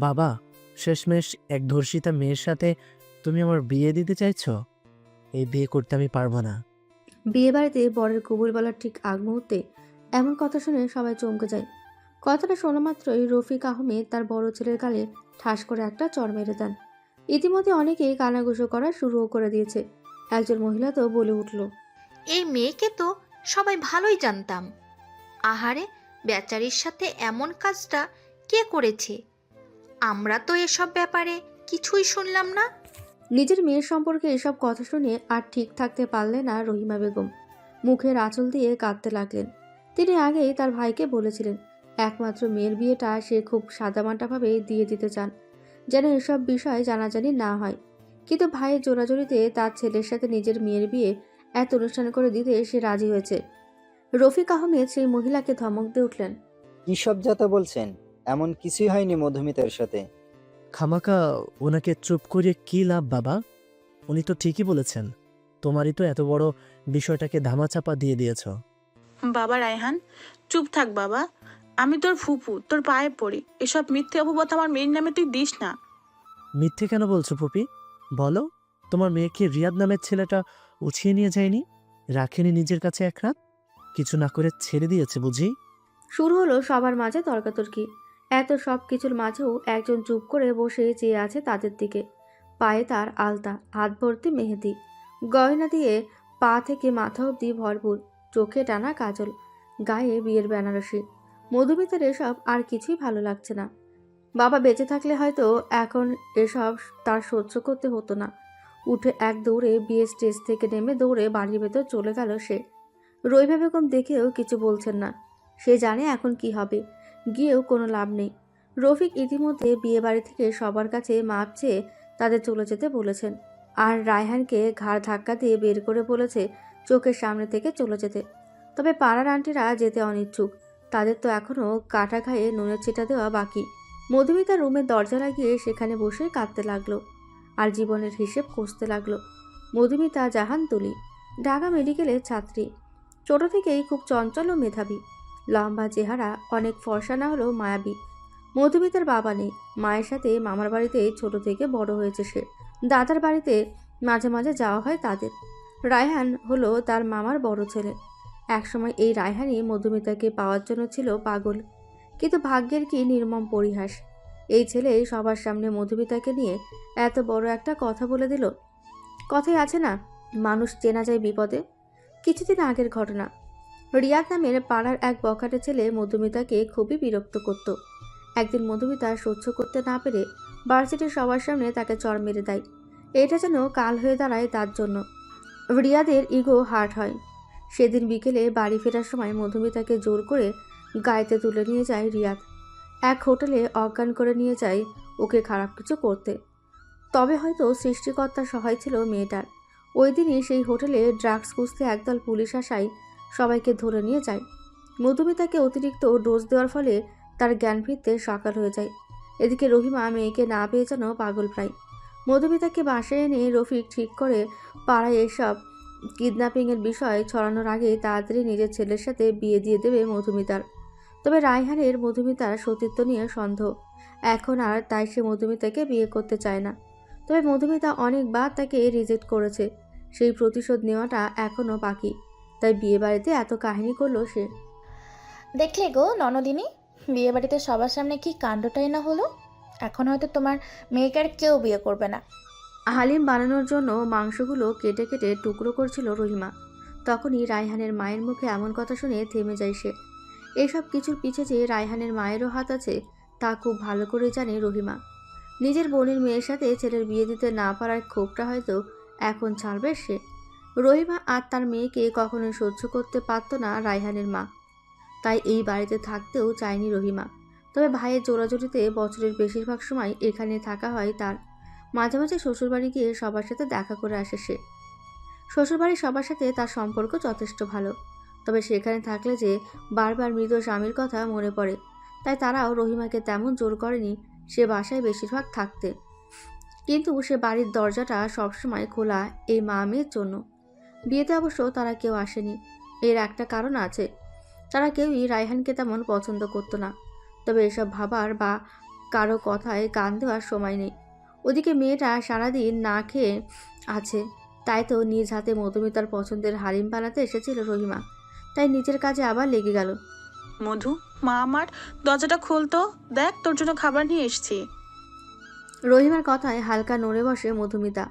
বাবা, শেষমেশ এক ধর্ষিতা মেয়ের সাথে তুমি আমার বিয়ে দিতে চাইছো? এই বিয়ে করতে আমি পারবো না। বিয়েবাড়িতে বরের কবুল বলার ঠিক আগ মুহূর্তে এমন কথা শুনে সবাই চমকে যায়। কথাটা শোনা মাত্রই রফিক আহমেদ তার বড় ছেলের গালে ঠাস করে একটা চড় মেরে দেন। ইতিমধ্যে অনেকেই কানাঘুষো করা শুরুও করে দিয়েছে। একজন মহিলা তো বলে উঠল, এই মেয়েকে তো সবাই ভালোই জানতাম। আহারে, বেচারির সাথে এমন কাজটা কে করেছে? আমরা তো এসব ব্যাপারে কিছুই শুনলাম না। নিজের মেয়ের সম্পর্কে এসব কথা শুনে আর ঠিক থাকতে পারলেন না রহিমা বেগম। মুখের আঁচল দিয়ে কাঁদতে লাগলেন। তিনি আগেই তার ভাইকে বলেছিলেন একমাত্র মেয়ের বিয়েটা সে খুব সাদামাটাভাবে দিয়ে দিতে চান, যেন এসব বিষয় জানাজানি না হয়। কিন্তু ভাইয়ের জোরাজোরিতে তার ছেলের সাথে নিজের মেয়ের বিয়ে এত অনুষ্ঠান করে দিতে সে রাজি হয়েছে। রফিক আহমেদ সেই মহিলাকে ধমক দিয়ে উঠলেন, কি সব যাতা বলছেন? এমন কিছুই হয়নি মধুমিতার সাথে। খামাকা ওনাকে চুপ করিয়ে কি লাভ বাবা? উনি তো ঠিকই বলেছেন। তোমারই তো এত বড় বিষয়টাকে ধামাচাপা দিয়ে দিয়েছ। বাবা রায়হান, চুপ থাক বাবা। আমি তোর ফুপু, তোর পায়ে পড়ি। এসব মিথ্যে অপবাদ আমার মেয়ের নামে তুই দিস না। মিথ্যে কেন বলছো পুপি? বলো, তোমার মেয়েকে রিয়াদ নামের ছেলেটা উছিয়ে নিয়ে যায়নি? রাখেনি নিজের কাছে এক রাত? কিছু না করে ছেড়ে দিয়েছে বুঝি? শুরু হলো সবার মাঝে তর্কাতর্কি। এত সব কিছুর মাঝেও একজন চুপ করে বসে চেয়ে আছে তাদের দিকে। পায়ে তার আলতা, হাত ভর্তি মেহেদি, গয়না দিয়ে পা থেকে মাথা অবধি ভরপুর, চোখে টানা কাজল, গায়ে বিয়ের বেনারসি। মধুমিতার এসব আর কিছুই ভালো লাগছে না। বাবা বেঁচে থাকলে হয়তো এখন এসব তার সহ্য করতে হতো না। উঠে এক দৌড়ে বিয়ে স্টেজ থেকে নেমে দৌড়ে বাড়ির ভেতর চলে গেল সে। রইভা বেগম দেখেও কিছু বলছেন না। সে জানে এখন কি হবে, গিয়েও কোনো লাভ নেই। রফিক ইতিমধ্যে বিয়ে বাড়ি থেকে সবার কাছে মাপ চেয়ে তাদের চলে যেতে বলেছেন। আর রায়হানকে ঘাড় ধাক্কা দিয়ে বের করে বলেছে চোখের সামনে থেকে চলে যেতে। তবে পাড়ার আন্টিরা যেতে অনিচ্ছুক। তাদের তো এখনও কাটা খায়ে নুনের ছিটা দেওয়া বাকি। মধুমিতা রুমের দরজা লাগিয়ে সেখানে বসে কাঁদতে লাগলো আর জীবনের হিসেব কষতে লাগলো। মধুমিতা জাহান তুলি, ঢাকা মেডিকেলের ছাত্রী। ছোট থেকেই খুব চঞ্চল ও মেধাবী। লম্বা চেহারা, অনেক ফর্সা না হলেও মায়াবী। মধুমিতার বাবা নেই। মায়ের সাথে মামার বাড়িতে ছোট থেকে বড় হয়েছে সে। দাদার বাড়িতে মাঝে মাঝে যাওয়া হয় তাদের। রায়হান হলো তার মামার বড় ছেলে। একসময় এই রায়হানই মধুমিতাকে পাওয়ার জন্য ছিল পাগল। কিন্তু ভাগ্যের কি নির্মম পরিহাস, এই ছেলে সবার সামনে মধুমিতাকে নিয়ে এত বড় একটা কথা বলে দিল। কথাই আছে না, মানুষ চেনা যায় বিপদে। কিছুদিন আগের ঘটনা। রিয়াদ নামের পাড়ার এক বখাটে ছেলে মধুমিতাকে খুবই বিরক্ত করত। একদিন মধুমিতা সহ্য করতে না পেরে ভার্সিটির সবার সামনে তাকে চড় মেরে দেয়। এটা যেন কাল হয়ে দাঁড়ায় তার জন্য। রিয়াদের ইগো হার্ট হয়। সেদিন বিকেলে বাড়ি ফেরার সময় মধুমিতাকে জোর করে গাড়িতে তুলে নিয়ে যায় রিয়াদ। এক হোটেলে অজ্ঞান করে নিয়ে যায় ওকে খারাপ কিছু করতে। তবে হয়তো সৃষ্টিকর্তার সহায় ছিল মেয়েটার। ওই দিনই সেই হোটেলে ড্রাগস খুঁজতে একদল পুলিশ আসায় সবাইকে ধরে নিয়ে যায়। মধুমিতাকে অতিরিক্ত ডোজ দেওয়ার ফলে তার জ্ঞান ফিরতে সকাল হয়ে যায়। এদিকে রহিমা মেয়েকে না পেয়ে যেন পাগল প্রায়। মধুমিতাকে বাসায় এনে রফিক ঠিক করে পাড়ায় এসব কিডন্যাপিংয়ের বিষয় ছড়ানোর আগে তাড়াতাড়ি নিজের ছেলের সাথে বিয়ে দিয়ে দেবে মধুমিতার। তবে রায়হানের মধুমিতার সতীত্ব নিয়ে সন্দেহ। এখন আর তাই সে মধুমিতাকে বিয়ে করতে চায় না। তবে মধুমিতা অনেকবার তাকে রিজেক্ট করেছে। সেই প্রতিশোধ নেওয়াটা এখনও বাকি। তাই বিয়ে বাড়িতে এত কাহিনী করলো সে। দেখলে গো ননদিনী, বিয়ে বাড়িতে সবার সামনে কি কাণ্ডটাই না হলো। এখন হয়তো তোমার মেয়েকে আর কেউ বিয়ে করবে না। হালিম বানানোর জন্য মাংসগুলো কেটে কেটে টুকরো করছিল রহিমা। তখনই রায়হানের মায়ের মুখে এমন কথা শুনে থেমে যায় সে। এসব কিছুর পিছে যে রায়হানের মায়েরও হাত আছে তা খুব ভালো করে জানে রহিমা। নিজের বোনের মেয়ের সাথে ছেলের বিয়ে দিতে না পারার ক্ষোভটা হয়তো এখন ছাড়বে সে। রহিমা আর তার মেয়েকে কখনোই সহ্য করতে পারত না রায়হানের মা। তাই এই বাড়িতে থাকতেও চায়নি রহিমা। তবে ভাইয়ের জোরাজুরিতে বছরের বেশিরভাগ সময় এখানে থাকা হয় তার। মাঝে মাঝে শ্বশুরবাড়ি গিয়ে সবার সাথে দেখা করে আসে সে। শ্বশুরবাড়ির সবার সাথে তার সম্পর্ক যথেষ্ট ভালো। তবে সেখানে থাকলে যে বারবার মৃত স্বামীর কথা মনে পড়ে। তাই তারাও রহিমাকে তেমন জোর করেনি সে বাসায় বেশিরভাগ থাকতে। কিন্তু সে বাড়ির দরজাটা সবসময় খোলা এই মা মেয়ের জন্য। বিয়েতে অবশ্য তারা কেউ আসেনি। এর একটা কারণ আছে। তারা কেউই রায়হানকে তেমন পছন্দ করতো না। তবে এসব ভাবার বা কারো কথায় কান দেওয়ার সময় নেই। ওদিকে মেয়েটা সারাদিন না খেয়ে আছে, তাই তো নিজ হাতে মধুমিতার পছন্দের হালিম বানাতে এসেছিল রহিমা। তাই নিজের কাজে আবার লেগে গেল। মধু, মা আমার, দরজাটা খুলতো, দেখ তোর জন্য খাবার নিয়ে এসেছি। রহিমার কথায় হালকা নড়ে বসে মধুমিতা।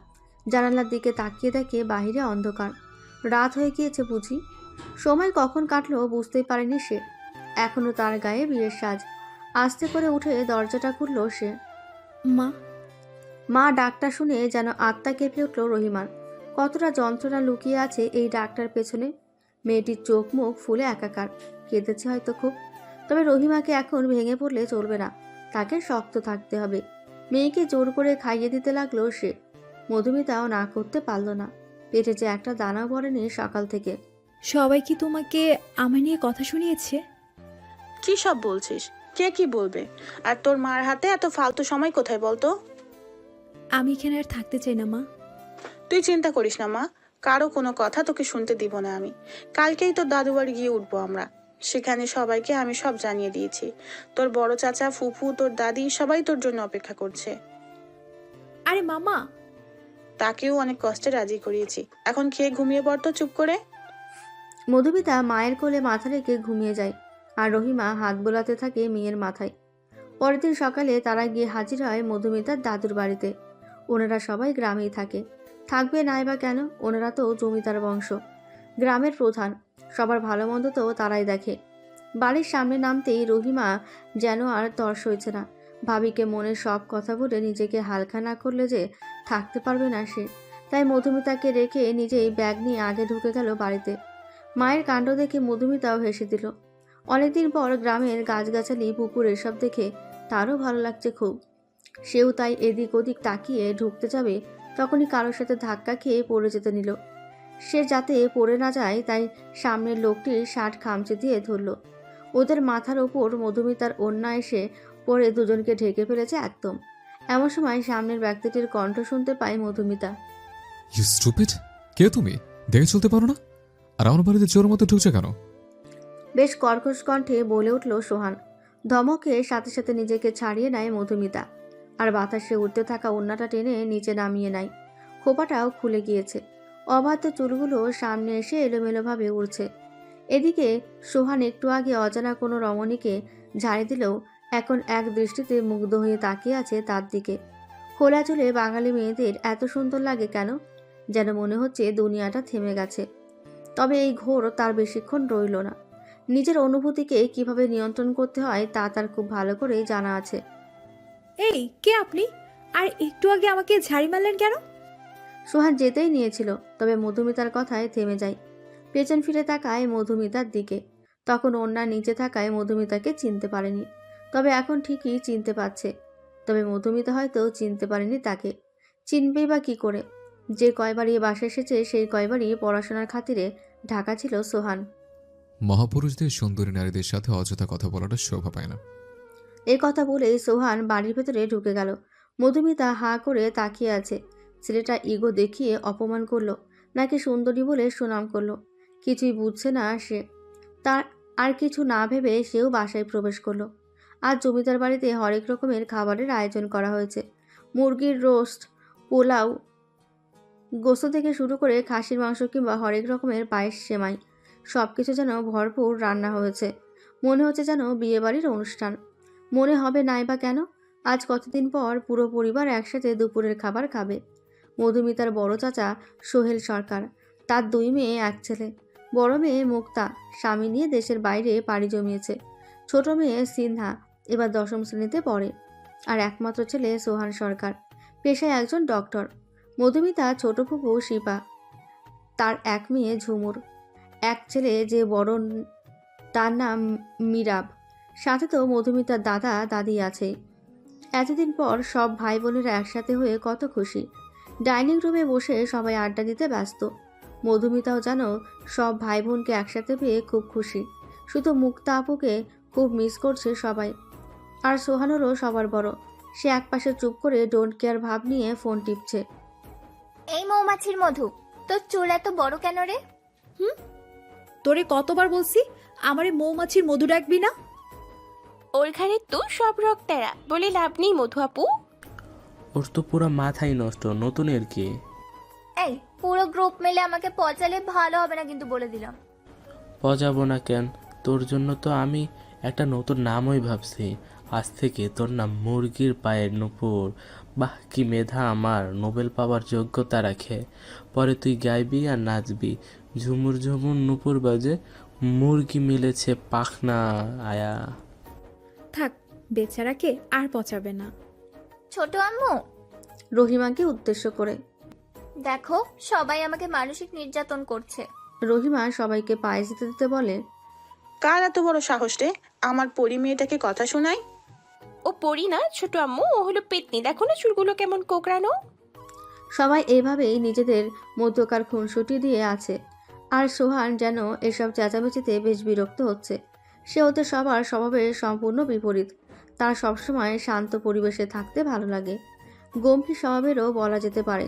জানালার দিকে তাকিয়ে দেখে বাহিরে অন্ধকার। রাত হয়ে গিয়েছে বুঝি। সময় কখন কাটলো বুঝতেই পারেনি সে। এখনো তার গায়ে বিয়ের সাজ। আস্তে করে উঠে দরজাটা খুলল সে। মা। মা ডাকটা শুনে যেন আত্মা কেঁপে উঠল রহিমার। কতটা যন্ত্রণা লুকিয়ে আছে এই ডাকটার পেছনে। মেয়েটির চোখ মুখ ফুলে একাকার, কেঁদেছে হয়তো খুব। তবে রহিমাকে এখন ভেঙে পড়লে চলবে না, তাকে শক্ত থাকতে হবে। মেয়েকে জোর করে খাইয়ে দিতে লাগলো সে। মধুমিতাও না করতে পারল না। পেটে যে একটা দানা পড়েনি সকাল থেকে। সবাই কি তোমাকে আমার নিয়ে কথা শুনিয়েছে? কি সব বলছিস? কে কি বলবে? আর তোর মার হাতে এত ফালতু সময় কোথায় বলতো? আমি এখানে আর থাকতে চাই না মা। তুই চিন্তা করিস না মা, কারো কোনো কথা তোকে শুনতে দিব না আমি। কালকেই তোর দাদু বাড়ি গিয়ে উঠবো আমরা। সেখানে সবাইকে আমি সব জানিয়ে দিয়েছি। তোর বড় চাচা, ফুফু, তোর দাদি সবাই তোর জন্য অপেক্ষা করছে। আরে মামা। তাকেও অনেক কষ্টে রাজি করিয়েছি। এখন খেয়ে ঘুমিয়ে পড় তো চুপ করে। মধুমিতা মায়ের কোলে মাথা রেখে ঘুমিয়ে যায়, আর রহিমা হাত বোলাতে থাকে মেয়ের মাথায়। পরের দিন সকালে তারা গিয়ে হাজির হয় মধুমিতার দাদুর বাড়িতে। ওনারা সবাই গ্রামেই থাকে, থাকবে নাই বা কেন, ওনারা তো জমিদার বংশ, গ্রামের প্রধান। সবার ভালো মন্দ তো তারাই দেখে। বাড়ির সামনে নামতেই রহিমা যেন আর তর্স হয়েছে না। ভাবিকে মনের সব কথা বলে নিজেকে হালকা না করলে যে থাকতে পারবে না সে। তাই মধুমিতাকে রেখে নিজেই ব্যাগ নিয়ে আগে ঢুকে গেল বাড়িতে। মায়ের কাণ্ড দেখে মধুমিতাও হেসে দিল। অনেকদিন পর গ্রামের গাছগাছালি, পুকুর এসব দেখে তারও ভালো লাগছে খুব। সেও তাই এদিক ওদিক তাকিয়ে ঢুকতে যাবে, তখনই কারোর সাথে ধাক্কা খেয়ে পড়ে যেতে নিল। সে যাতে পড়ে না যায় তাই সামনের লোকটির শার্ট খামচে দিয়ে ধরল। ওদের মাথার ওপর মধুমিতার ওড়না এসে পড়ে দুজনকে ঢেকে ফেলেছে একদম। এমন সময় সামনের ব্যক্তিটির কণ্ঠ শুনতে পায় মধুমিতা। You stupid! কে তুমি? দেখে চলতে পারো না? আর আমার বাড়িতে চোর মতো ঢুকছে কেন? বেশ কর্কশ কণ্ঠে বলে উঠল সোহান। ধমকে সাথে সাথে নিজেকে ছাড়িয়ে নেয় মধুমিতা, আর বাতাসে উঠতে থাকা ওড়নাটা টেনে নিচে নামিয়ে নেয়। খোপাটাও খুলে গিয়েছে। অবাধ্য চুলগুলো সামনে এসে এলোমেলোভাবে উড়ছে। এদিকে সোহান একটু আগে অজানা কোনো রমণীকে ঝাড়ি দিলেও এখন এক দৃষ্টিতে মুগ্ধ হয়ে তাকিয়ে আছে তার দিকে। খোলা চুলে বাঙালি মেয়েদের এত সুন্দর লাগে কেন? যেন মনে হচ্ছে দুনিয়াটা থেমে গেছে। তবে এই ঘোর তার বেশিক্ষণ রইল না। নিজের অনুভূতিকে কিভাবে নিয়ন্ত্রণ করতে হয় তা তার খুব ভালো করেই জানা আছে। এই কে আপনি? আর একটু আগে আমাকে ঝাড়ি মারলেন কেন? সোহান যেতেই নিয়েছিল, তবে মধুমিতার কথায় থেমে যায়। পেছন ফিরে তাকায় মধুমিতার দিকে। তখন ওড়নার নিচে থাকায় মধুমিতাকে চিনতে পারেনি, তবে এখন ঠিকই চিনতে পারছে। তবে মধুমিতা হয়তো চিনতে পারেনি তাকে। চিনবেই বা কী করে? যে কয়বারই বাসা এসেছে সেই কয়বারই পড়াশোনার খাতিরে ঢাকা ছিল সোহান। মহাপুরুষদের সুন্দরী নারীদের সাথে অযথা কথা বলাটা শোভা পায় না। এ কথা বলেই সোহান বাড়ির ভেতরে ঢুকে গেল। মধুমিতা হাঁ করে তাকিয়ে আছে। ছেলেটা ইগো দেখিয়ে অপমান করলো নাকি সুন্দরী বলে সুনাম করলো, কিছুই বুঝছে না সে। তার আর কিছু না ভেবে সেও বাসায় প্রবেশ করলো। আজ জমিদার বাড়িতে হরেক রকমের খাবারের আয়োজন করা হয়েছে। মুরগির রোস্ট, পোলাও, গোস্ত থেকে শুরু করে খাসির মাংস কিংবা হরেক রকমের পায়েস, সেমাই, সব কিছু যেন ভরপুর রান্না হয়েছে। মনে হচ্ছে যেন বিয়েবাড়ির অনুষ্ঠান। মনে হবে নাই বা কেন? আজ কতদিন পর পুরো পরিবার একসাথে দুপুরের খাবার খাবে। মধুমিতার বড় চাচা সোহেল সরকার, তার 2 মেয়ে 1 ছেলে। বড় মেয়ে মুক্তা স্বামী নিয়ে দেশের বাইরে পাড়ি জমিয়েছে। ছোট মেয়ে সিনহা এবার 10ম শ্রেণীতে পড়ে। আর একমাত্র ছেলে সোহান সরকার, পেশায় একজন ডক্টর। মধুমিতা ছোট ফুপু শিপা, তার 1 মেয়ে ঝুমুর, 1 ছেলে যে বড়, তার নাম মিরাব। সাথে তো মধুমিতার দাদা দাদি আছে। এতদিন পর সব ভাই বোনেরা একসাথে হয়ে কত খুশি। ডাইনিং রুমে বসে সবাই আড্ডা দিতে ব্যস্ত। মধুমিতাও যেন সব ভাই বোনকে একসাথে পেয়ে খুব খুশি। শুধু মুক্তা আপুকে খুব মিস করছে সবাই। আর সোহানেরও সবার বড়। সে একপাশে চুপ করে ডোন্ট কেয়ার ভাব নিয়ে ফোন টিপছে। এই মৌমাছির মধু, তোর চুল এত বড় কেন রে? তোরে কতবার বলছি আমারে মৌমাছির মধু ডাকবি না? ওর ঘরে তো সব রক্তেরা, বলে লাভ নেই মধু আপু। ওর তো পুরো মাথাই নষ্ট, নতুনের কি? এই পুরো গ্রুপ মিলে আমাকে পচালে ভালো হবে না কিন্তু বলে দিলাম। পজাবো না কেন? তোর জন্য তো আমি একটা নতুন নামই ভাবছি। আজ থেকে তোর নাম মুরগির পায়ের নুপুর। বাহ, কি মেধা আমার, নোবেল পাওয়ার যোগ্যতা রাখে। পরে তুই গাইবি আর নাচবি, ঝুমুর ঝুমুর নুপুর বাজে, মুরগি মিলেছে পাখনা আয়া। থাক, বেচারাকে আর পচাবে না। ছোট আম্মু, রহিমাকে উদ্দেশ্য করে। দেখো সবাই আমাকে মানসিক নির্যাতন করছে। রহিমা সবাইকে পায়ে যেতে দিতে বলে, কার এত বড় সাহস রে আমার পরি মেয়েটাকে কথা শোনায়? ও পড়ি না ছোট আম্মু, ও হলো পেতনি, দেখো না চুলগুলো কেমন কোকড়ানো। সবাই এইভাবেই নিজেদের মধ্যকার খুনসুটি দিয়ে আছে। আর সোহান যেন এসব চেঁচামেচিতে বেশ বিরক্ত হচ্ছে। সে ওদের সবার স্বভাবের সম্পূর্ণ বিপরীত। তার সবসময় শান্ত পরিবেশে থাকতে ভালো লাগে, গম্ভীর স্বভাবেরও বলা যেতে পারে।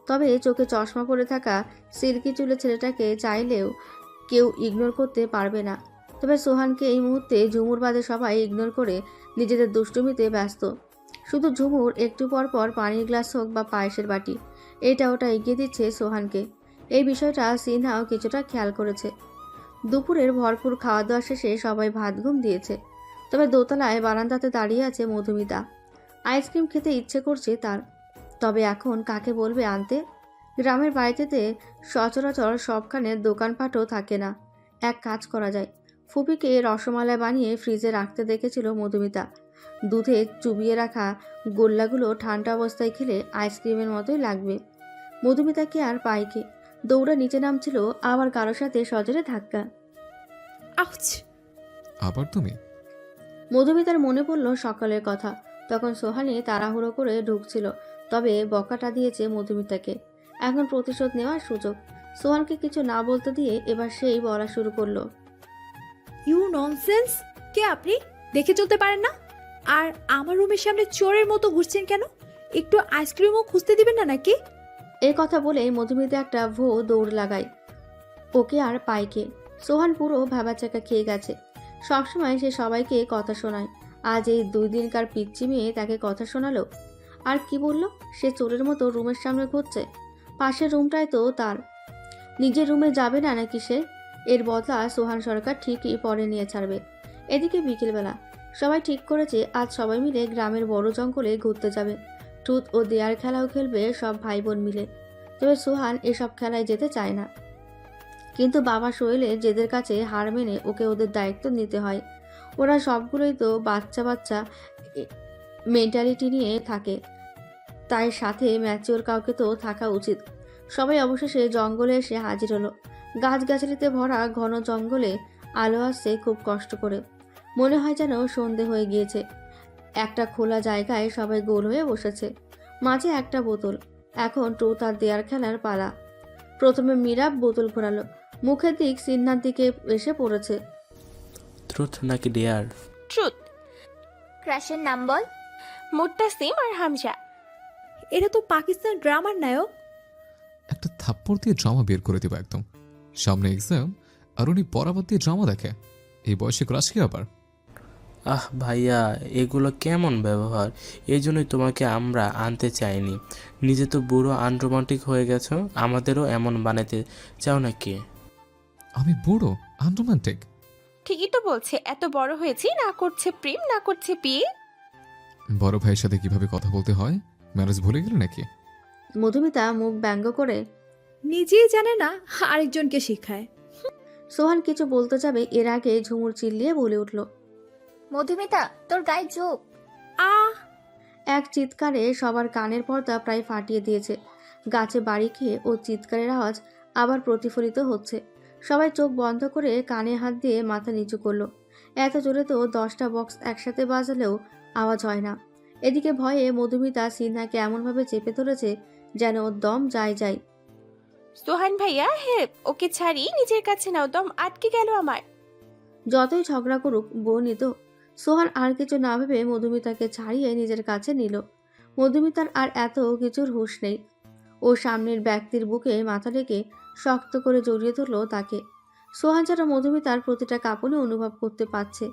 তবে চোখে চশমা পরে থাকা সিল্কি চুলের ছেলেটাকে চাইলেও কেউ ইগনোর করতে পারবে না। তবে সোহানকে এই মুহূর্তে ঝুমুর বাদে সবাই ইগনোর করে নিজেদের দুষ্টুমিতে ব্যস্ত। শুধু ঝুমুর একটু পর পর পানির গ্লাস হোক বা পায়েসের বাটি এটা ওটা এগিয়ে দিচ্ছে সোহানকে। এই বিষয়টা সিনহাও কিছুটা খেয়াল করেছে। দুপুরের ভরপুর খাওয়া দাওয়া শেষে সবাই ভাত ঘুম দিয়েছে। তবে দোতলায় বারান্দাতে দাঁড়িয়ে আছে মধুমিতা। আইসক্রিম খেতে ইচ্ছে করছে তার, তবে এখন কাকে বলবে আনতে? গ্রামের বাড়িতে সচরাচর সবখানে দোকানপাটও থাকে না। এক কাজ করা যায়, ফুপিকে রসমালাই বানিয়ে ফ্রিজে রাখতে দেখেছিল মধুমিতা। দুধে চুবিয়ে রাখা গোল্লাগুলো ঠান্ডা অবস্থায় খেলে আইসক্রিমের মতোই লাগবে। মধুমিতাকে আর পাইকে দৌড়ে নিচে নামছিল, আবার কারোর সাথে সজোরে ধাক্কা। আউচ! আবার তুমি? মধুমিতার মনে পড়ল সকালের কথা। তখন সোহানি তাড়াহুড়ো করে ঢুকছিল, তবে বকাটা দিয়েছে মধুমিতাকে। এখন প্রতিশোধ নেওয়ার সুযোগ। সোহানকে কিছু না বলতে দিয়ে এবার সেই বলা শুরু করলো। You nonsense! কে আপনি? দেখে চলতে পারেন না? আর আমার রুমের সামনে চোরের মতো ঘুরছেন কেন? একটু আইসক্রিমও খুঁজতে দিবেন না নাকি? এই কথা বলে মধুমিতা একটা দৌড় লাগায় ওকে আর পাইকে। সোহান পুরো ভ্যাবাচাকা খেয়ে গেছে। সবসময় সে সবাইকে কথা শোনায়, আজ এই 2 দিনকার পিচ্চি মেয়ে তাকে কথা শোনালো। আর কি বলল? সে চোরের মতো রুমের সামনে ঘুরছে। পাশের রুমটাই তো তার। নিজের রুমে যাবে না নাকি সে? এর বদলা সোহান সরকার ঠিকই পরে নিয়ে ছাড়বে। এদিকে বিকেলবেলা সবাই ঠিক করেছে আজ সবাই মিলে গ্রামের বড় জঙ্গলে ঘুরতে যাবে। ট্রুথ ও দেয়ার খেলাও খেলবে সব ভাই বোন মিলে। তবে সোহান এসব খেলায় যেতে চায় না, কিন্তু বাবা সোহেলের জেদের কাছে হার মেনে ওকে ওদের দায়িত্ব নিতে হয়। ওরা সবগুলোই তো বাচ্চা বাচ্চা মেন্টালিটি নিয়ে থাকে, তাই সাথে ম্যাচিওর কাউকে তো থাকা উচিত। সবাই অবশেষে জঙ্গলে এসে হাজির হলো। গাছগাছালিতে ভরা ঘন জঙ্গলে আলো আসছে খুব কষ্ট করে। মনে হয় যেন সন্ধে হয়ে গিয়েছে। একটা খোলা জায়গায় সবাই গোল হয়ে বসেছে, মাঝে একটা বোতল। এখন ট্রুথ আর দেয়ার খেলার পালা। প্রথমে মীরা বোতল ঘোরালো, মুখের দিক সিনহার দিকে এসে পড়েছে। ট্রুথ নাকি ডেয়ার? ট্রুথ। ক্রাশের নাম বল। মুত্তাসিম আর হামজা। এটা তো পাকিস্তান ড্রামার নায়ক। একটা থাপ্পড় দিয়ে ড্রামা বের করে দেবো একদম। সামনে এক্সাম আর উনি বরাবর দিয়ে ড্রামা দেখে। এই বয়সে ক্রাশ কি আবার? আহ ভাইয়া, এগুলো কেমন ব্যবহার? এই জন্যই তোমাকে আমরা আনতে চাইনি। নিজে তো বুড়ো আনরোমান্টিক হয়ে গেছো, আমাদেরও এমন বানাতে চাও নাকি? আমি বুড়ো আনরোমান্টিক? ঠিকই তো বলছে, এত বড় হয়েছি, না করছে প্রেম না করছে বিয়ে। বড় ভাইয়ের সাথে কিভাবে কথা বলতে হয় ম্যানেজ ভুলে গেলে নাকি? মধুমিতা মুখ ব্যঙ্গ করে, নিজেই জানে না আরেকজনকে শিখায়। সোহান কিছু বলতে যাবে এর আগে ঝুমুর চিল্লিয়ে বলে উঠল, মধুমিতা তোর গায়ে যোগ। আহ! এক চিৎকারে সবার কানের পর্দা প্রায় ফাটিয়ে দিয়েছে। গাছে বাড়ি খেয়ে ও চিৎকারের আওয়াজ আবার প্রতিফলিত হচ্ছে। সবাই চোখ বন্ধ করে কানে হাত দিয়ে মাথা নিচু করলো। এত জোরে তো 10টা বক্স একসাথে বাজালেও আওয়াজ হয় না। এদিকে ভয়ে মধুমিতা সিনহাকে এমনভাবে চেপে ধরেছে যেন ওর দম যায়। সোহান ভাইয়া হেল্প, ওকে ছাড়ি, নিজের কাছে নাও, দম আটকে গেল আমার। যতই ঝগড়া করুক বোনই তো। সোহান আর কিছু না ভেবে মধুমিতাকে ছাড়িয়ে নিজের কাছে নিল। মধুমিতার আর এত কিছুর হুঁশ নেই। ও সামনের ব্যক্তির বুকে মাথা রেখে শক্ত করে জড়িয়ে ধরল তাকে। সোহান যেন মধুমিতার প্রতিটা কাঁপুনি অনুভব করতে পারছে।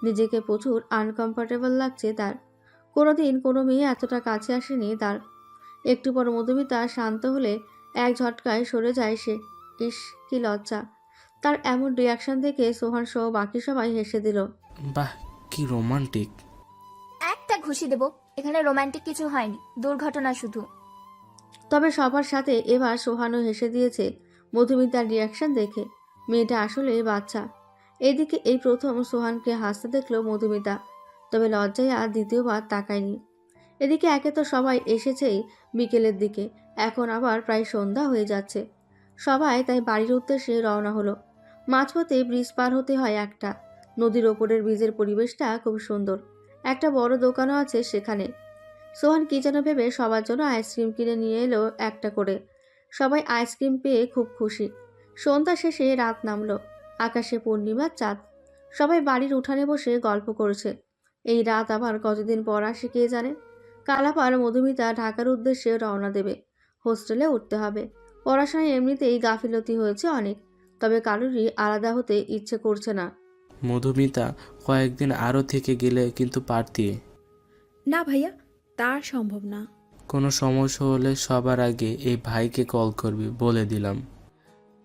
নিজেকে প্রচুর আনকমফোর্টেবল লাগছে তার। কোনোদিন কোনো মেয়ে এতটা কাছে আসেনি তার। একটু পর মধুমিতা শান্ত হলে এক ঝটকায় সরে যায় সে। ইস, কি লজ্জা! তার এমন রিয়াকশন দেখে সোহান সহ বাকি সবাই হেসে দিল। বাহ, কি রোমান্টিক। একটা ঘুষি দেব, এখানে রোমান্টিক কিছু হয়নি, দুর্ঘটনা শুধু। তবে সবার সাথে এবার সোহানও হেসে দিয়েছে মধুমিতার রিয়াকশন দেখে। মেয়েটা আসলে বাচ্চা। এদিকে এই প্রথম সোহানকে হাসতে দেখলো মধুমিতা, তবে লজ্জায় আর দ্বিতীয়বার তাকায়নি। এদিকে একে তো সবাই এসেছেই বিকেলের দিকে, এখন আবার প্রায় সন্ধ্যা হয়ে যাচ্ছে। সবাই তাই বাড়ির উদ্দেশ্যে রওনা হলো। মাঝপথে ব্রিজ পার হতে হয় একটা। নদীর ওপরের ব্রিজের পরিবেশটা খুব সুন্দর। একটা বড় দোকানও আছে সেখানে। সোহান কি যেন ভেবে সবার জন্য আইসক্রিম কিনে নিয়ে এলো একটা করে। সবাই আইসক্রিম পেয়ে খুব খুশি। সন্ধ্যা শেষে রাত নামলো। আকাশে পূর্ণিমার চাঁদ। সবাই বাড়ির উঠানে বসে গল্প করছে। এই রাত আবার কতদিন পর আসে কে জানে। কাল আবার মধুমিতা ঢাকার উদ্দেশ্যে রওনা দেবে। হোস্টেলে উঠতে হবে। পড়াশোনায় এমনিতেই গাফিলতি হয়েছে অনেক, তবে কারোরই আলাদা হতে ইচ্ছে করছে না। মধুমিতা, কয়েকদিন আরও থেকে গেলে কিন্তু পারতি। না ভাইয়া, তার সম্ভব না। কোনো সমস্যা হলে সবার আগে এই ভাইকে কল করবি, বলে দিলাম।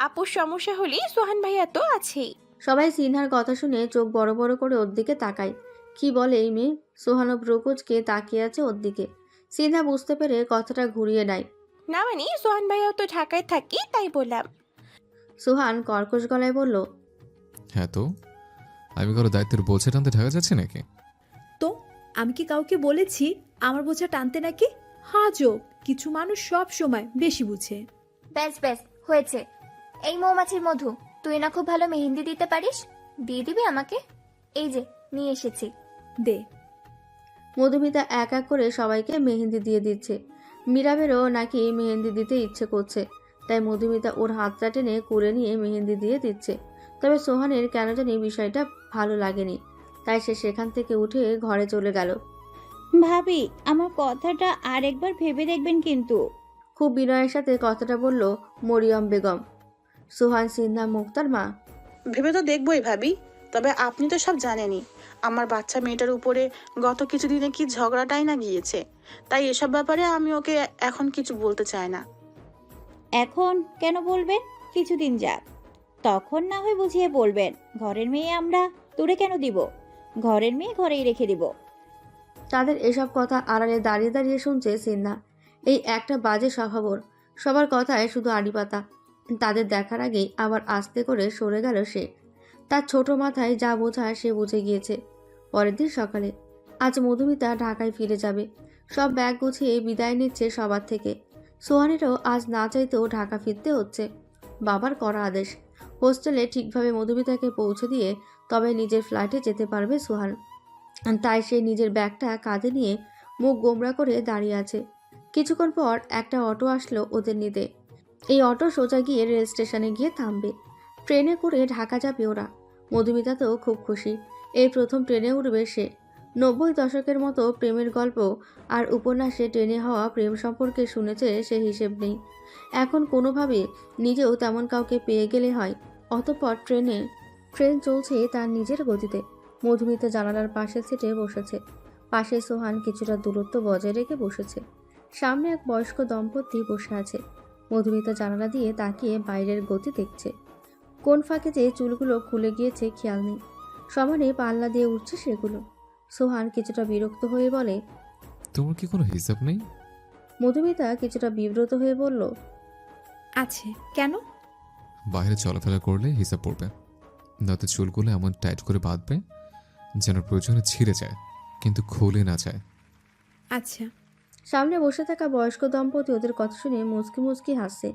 আপুর সমস্যা হলেই সোহান ভাইয়া তো আছেই। সবাই সিনহার কথা শুনে চোখ বড় বড় করে ওর দিকে তাকায়। কি বলে এই মেয়ে? সোহানও ব্রোকোজকে তাকিয়ে আছে ওর দিকে। সিনহা বুঝতে পেরে কথাটা ঘুরিয়ে নেয়। না মানে সোহান ভাইয়াও তো ঢাকায় থাকি, তাই বললাম। সোহান কর্কশ গলায় বলল, হ্যাঁ তো, আমি কারো দায়িত্বের বোঝা টানতে ঢাকা যাচ্ছি নাকি? তো আমি কি কাউকে বলেছি আমার বোঝা টানতে নাকি? হাজব, কিছু মানুষ সব সময় বেশি বুঝে। ব্যাস ব্যাস, হয়েছে। এই মৌমাছির মধু, তুই না খুব ভালো মেহেন্দি দিতে পারিস, দিয়ে দিবি আমাকে? এই যে নিয়ে এসেছি। দে। মধুমিতা এক এক করে সবাইকে মেহেন্দি দিয়ে দিচ্ছে। মীরাবেরও নাকি মেহেন্দি দিতে ইচ্ছে করছে, তাই মধুমিতা ওর হাতটা টেনে কুড়ে নিয়ে মেহেন্দি দিয়ে দিচ্ছে। তবে সোহানের কেন জানি বিষয়টা ভালো লাগেনি, তাই সে সেখান থেকে উঠে ঘরে চলে গেল। ভাবি, আমার কথাটা আরেকবার ভেবে দেখবেন কিন্তু। খুব বিনয়ের সাথে কথাটা বলল মরিয়ম বেগম, সোহান সিনহা মুক্তার মা। ভেবে তো দেখবোই ভাবি, তবে আপনি তো সব জানেনই আমার বাচ্চা মেয়েটার উপরে গত কিছুদিনে কি ঝগড়াটাই না গিয়েছে। তাই এসব ব্যাপারে আমি ওকে এখন কিছু বলতে চাই না। এখন কেন বলবেন? কিছুদিন যাক, তখন না হয় বুঝিয়ে বলবেন। ঘরের মেয়ে আমরা দূরে কেন দিব? ঘরের মেয়ে ঘরেই রেখে দিব। তাদের এসব কথা আড়ালে দাঁড়িয়ে দাঁড়িয়ে শুনছে সিনহা। এই একটা বাজে স্বভাব ওর। সবার কথায় শুধু আড়িপাতা। তাদের দেখার আগেই আবার আস্তে করে সরে গেল সে। তার ছোট মাথায় যা বোঝায় সে বুঝে গিয়েছে। পরের দিন সকালে আজ মধুমিতা ঢাকায় ফিরে যাবে। সব ব্যাগ গুছিয়ে বিদায় নিচ্ছে সবার থেকে। সোহানেরও আজ না চাইতেও ঢাকা ফিরতে হচ্ছে। বাবার করা আদেশ, হোস্টেলে ঠিকভাবে মধুমিতাকে পৌঁছে দিয়ে তবে নিজের ফ্ল্যাটে যেতে পারবে সোহান। তাই সে নিজের ব্যাগটা কাঁধে নিয়ে মুখ গোমড়া করে দাঁড়িয়ে আছে। কিছুক্ষণ পর একটা অটো আসলো ওদের নিতে। এই অটো সোজা গিয়ে রেল স্টেশনে গিয়ে থামবে। ট্রেনে করে ঢাকা যাবে ওরা। মধুমিতা তো খুব খুশি, এই প্রথম ট্রেনে উঠবে সে। 90 দশকের মতো প্রেমের গল্প আর উপন্যাসে ট্রেনে হওয়া প্রেম সম্পর্কে শুনেছে সে, হিসেব নেই। এখন কোনোভাবে নিজেও তেমন কাউকে পেয়ে গেলে হয়। অতঃপর ট্রেন চলছে তার নিজের গতিতে। মধুমিতা জানালার পাশের সিটে বসেছে। পাশে সোহান কিছুটা দূরত্ব বজায় রেখে বসেছে। সামনে এক বয়স্ক দম্পতি বসে আছে। মধুমিতা জানালা দিয়ে তাকিয়ে বাইরের গতি দেখছে। কোন ফাঁকে যে চুলগুলো খুলে গিয়েছে খেয়াল নেই। সমানে পাল্লা দিয়ে উঠছে সেগুলো। সোহান কিছুটা বিরক্ত হয়ে বলে, তোমার কি কোনো হিসাব নেই? মধুমিতা কিছুটা বিব্রত হয়ে বলল, আছে। কেন? বাইরে চলাফেরা করলে হিসাব পড়বে, নয়তো চুলগুলো এমন টাইট করে বাঁধবে যেন প্রয়োজনে ছিঁড়ে যায় কিন্তু খুলে না যায়। আচ্ছা। সামনে বসে থাকা বয়স্ক দম্পতি ওদের কথা শুনে মুচকি মুচকি হাসছে।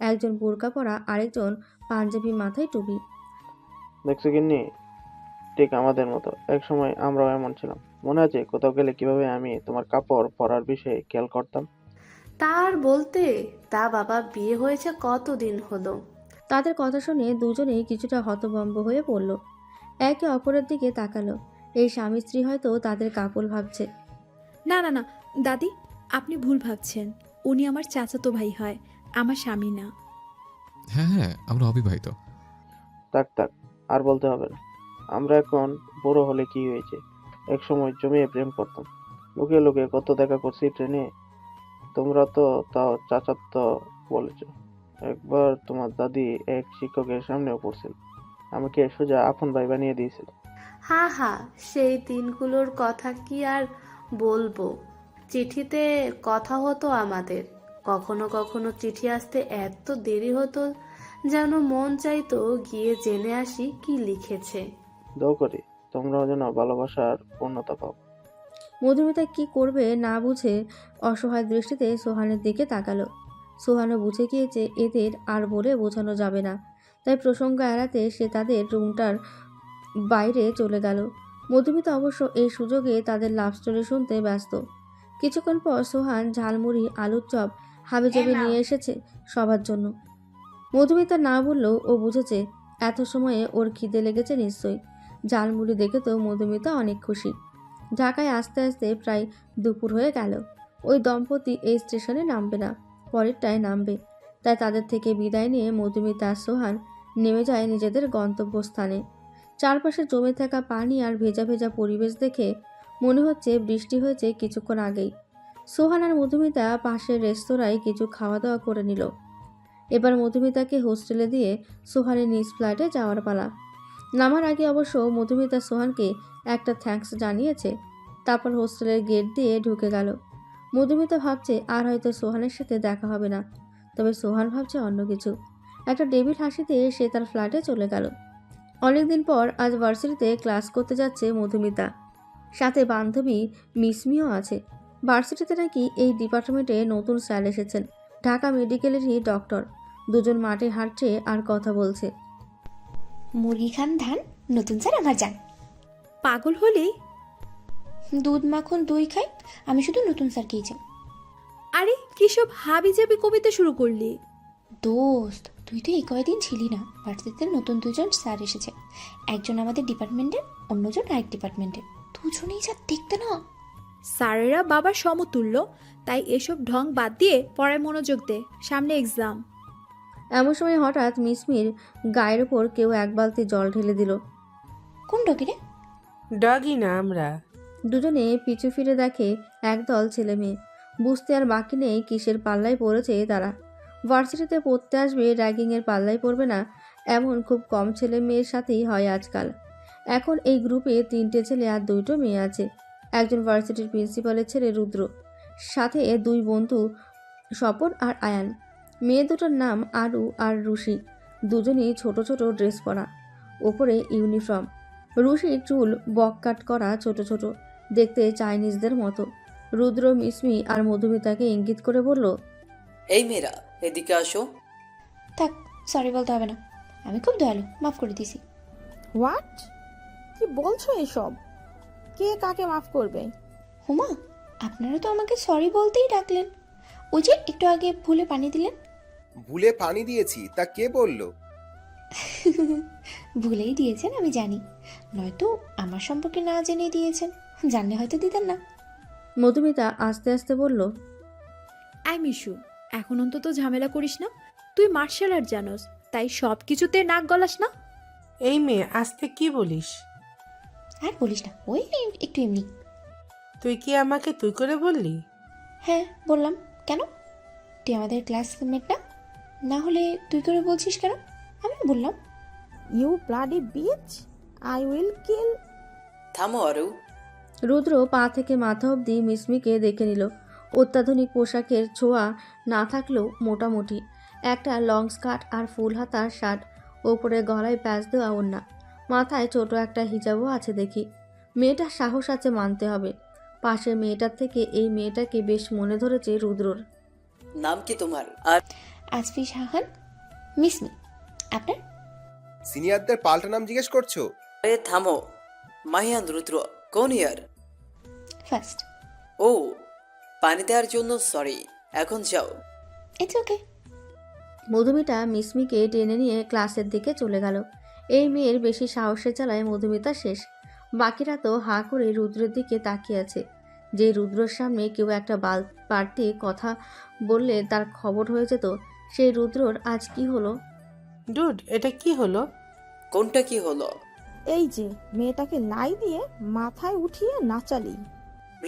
একজন বোরকা পরা, আরেকজন পাঞ্জাবি, মাথায় টুপি। দেখছো গিন্নি, ঠিক আমাদের মতো এক সময় আমরাও এমন ছিলাম। মনে আছে কোথাও গেলে কিভাবে আমি তোমার কাপড় পরার বিষয়ে খেয়াল করতাম? তার বলতে, তা বাবা বিয়ে হয়েছে কতদিন হলো? তাদের কথা শুনে দুজনেই কিছুটা হতভম্ব হয়ে পড়ল। একে অপরের দিকে তাকালো। এই স্বামী স্ত্রী হয়তো তাদের কাপল ভাবছে। না না না দাদি, আপনি ভুল ভাবছেন। উনি আমার চাচাতো ভাই হয়, আমার স্বামী না। হ্যাঁ হ্যাঁ, আমরা অবিবাহিত। থাক থাক, আর বলতে হবে না। আমরা এখন বড় হলে কি হয়েছে, এক সময় জমিয়ে প্রেম করতাম, লুকিয়ে লুকিয়ে কত দেখা করছি ট্রেনে। তোমরা তো তাও চাচাতো বলেছ। একবার তোমার দাদি এক শিক্ষকের সামনেও পড়ছিল, আমাকে সোজা আপন ভাই বানিয়ে দিয়েছিল। হা হা, সেই দিনগুলোর কথা কি আর বলবো। চিঠিতে কথা হতো আমাদের, কখনো কখনো চিঠি আসতে এত দেরি হতো যেন মন চাইতো গিয়ে জেনে আসি কি লিখেছে। দোয়া করি তোমরাও যেন ভালোবাসার পূর্ণতা পাও। মধুমিতা কি করবে না বুঝে অসহায় দৃষ্টিতে সোহানের দিকে তাকালো। সোহানও বুঝে গিয়েছে এদের আর বলে বোঝানো যাবে না, তাই প্রসঙ্গ এড়াতে সে তাদের রুমটার বাইরে চলে গেল। মধুমিতা অবশ্য এই সুযোগে তাদের লাভ স্টোরি শুনতে ব্যস্ত। কিছুক্ষণ পর সোহান ঝালমুড়ি, আলুর চপ হাবিজাবি নিয়ে এসেছে সবার জন্য। মধুমিতা না বললেও ও বুঝেছে এত সময়ে ওর খিদে লেগেছে নিশ্চয়ই। ঝালমুড়ি দেখে তো মধুমিতা অনেক খুশি। ঢাকায় আসতে আসতে প্রায় দুপুর হয়ে গেল। ওই দম্পতি এই স্টেশনে নামবে না, পরেরটায় নামবে। তাই তাদের থেকে বিদায় নিয়ে মধুমিতা আর সোহান নেমে যায় নিজেদের গন্তব্যস্থানে। চারপাশে জমে থাকা পানি আর ভেজা ভেজা পরিবেশ দেখে মনে হচ্ছে বৃষ্টি হয়েছে কিছুক্ষণ আগেই। সোহান আর মধুমিতা পাশের রেস্তোরাঁয় কিছু খাওয়া দাওয়া করে নিল। এবার মধুমিতাকে হোস্টেলে দিয়ে সোহানের নিজ ফ্ল্যাটে যাওয়ার পালা। নামার আগে অবশ্য মধুমিতা সোহানকে একটা থ্যাঙ্কস জানিয়েছে, তারপর হোস্টেলের গেট দিয়ে ঢুকে গেল। মধুমিতা ভাবছে আর হয়তো সোহানের সাথে দেখা হবে না, তবে সোহান ভাবছে অন্য কিছু। একটা ডেবিল হাসিতে সে তার ফ্ল্যাটে চলে গেল। অনেকদিন পর আজ ভার্সিটিতে ক্লাস করতে যাচ্ছে মধুমিতা, সাথে বান্ধবী মিসমিও আছে। ভার্সিটিতে নাকি এই ডিপার্টমেন্টে নতুন স্যার এসেছেন, ঢাকা মেডিকেলেরই ডক্টর। দুজন মাঠে হাঁটছে আর কথা বলছে। মুরগি খান ধান, নতুন স্যার আমার যান। পাগল হলি? দুধ মাখন দই খাই, আমি শুধু নতুন স্যার খেয়েছি। আরে কি সব হাবি জাবি কবিতা শুরু করলি? দোস্ত, তুই তো এই কয়দিন ছিলি না। ভার্সিটিতে নতুন দুজন স্যার এসেছে, একজন আমাদের ডিপার্টমেন্টের, অন্যজন আরেক ডিপার্টমেন্টের। দুজনেই যা দেখতে না। স্যারেরা বাবার সমতুল্য, তাই এসব ঢং বাদ দিয়ে পড়ায় মনোযোগ দে, সামনে এক্সাম। এমন সময় হঠাৎ মিসমির গায়ের ওপর কেউ এক বালতি জল ঢেলে দিল। কোন ডগি রে? ডগি না আমরা। দুজনে পিছু ফিরে দেখে একদল ছেলে মেয়ে। বুঝতে আর বাকি নেই কিসের পাল্লায় পড়েছে তারা। ভার্সিটিতে পড়তে আসবে, র্যাগিংয়ের পাল্লায় পড়বে না এমন খুব কম ছেলে মেয়ের সাথেই হয় আজকাল। এখন এই গ্রুপে 3টে ছেলে আর 2টো মেয়ে আছে। একজন ভার্সিটির প্রিন্সিপালের ছেলে রুদ্র, সাথে 2 বন্ধু স্বপন আর আয়ান। মেয়ে দুটোর নাম আরু আর রুশি। দুজনেই ছোট ছোট ড্রেস পরা, ওপরে ইউনিফর্ম। রুশির চুল বক কাট করা, ছোট ছোট, দেখতে চাইনিজদের মতো। রুদ্র মিসমি আর মধুমিতাকে ইঙ্গিত করে বলল, এই মেয়েরা এদিকে আসো। থাক, সরি বলতে হবে না, আমি খুব দয়ালু, মাফ করে দিছি। হোয়াট? কি বলছো এসব? কে কাকে মাফ করবে? হুমা, আপনারা তো আমাকে সরি বলতেই ডাকলেন। ওই যে একটু আগে ভুলে পানি দিলেন। ভুলে পানি দিয়েছি তা কে বলল? ভুলেই দিয়েছেন আমি জানি, নয়তো আমার সম্পর্কে না জেনে দিয়েছেন, জানলে হয়তো দিতেন না। মধুমিতা আস্তে আস্তে বলল, আই মিশু, এখন অন্তত ঝামেলা করিস না। তুই মার্শাল আর্ট জানোস, তাই সব কিছুতে নাক গলাস না। এই মেয়ে আজকে কি বলিস? আর বলিস না, ওই একটু এমনি। তুই কি আমাকে তুই করে বললি? হ্যাঁ বললাম। কেন? তুই আমাদের ক্লাসমেট না? না হলে তুই করে বলছিস কেন? আমি বললাম। You bloody bitch, I will kill. থামো আরু। রুদ্র পা থেকে মাথা অবধি মিসমিকে দেখে নিল। অত্যাধুনিক পোশাকের ছোঁয়া না থাকলেও মোটামুটি একটা লং স্কার্ট আর ফুল হাতা শার্ট, ওপরে গলায় প্যাচ দেওয়া ওড়না, মাথায় ছোট একটা হিজাবও আছে দেখি। মেয়েটার সাহস আছে মানতে হবে। পাশের মেয়েটার থেকে এই মেয়েটাকে বেশ মনে ধরেছে রুদ্রর। নাম কি তোমার? আর আসফি শাহান। মিসমি। আপনার? সিনিয়রদের পাল্টা নাম জিজ্ঞেস করছো? আরে থামো। মাহিয়ান রুদ্র, কোন ইয়ার? ফার্স্ট। ও, পানি দেওয়ার জন্য সরি, এখন যাও। It's okay. মধুমিতা মিসমিকে টেনে নিয়ে ক্লাসের দিকে চলে গেল। এই মেয়ের বেশি সাহসে চালায় মধুমিতা শেষ। বাকিরা তো হাঁ করে রুদ্রের দিকে তাকিয়ে আছে। যে রুদ্রর সামনে কেউ একটা বাড়তি কথা বললে তার খবর হয়ে যেত, সেই রুদ্রর আজ কি হলো? ডুড, এটা কি হলো? কোনটা কি হলো? এই যে মেয়েটাকে লাই দিয়ে মাথায় উঠিয়ে নাচালি।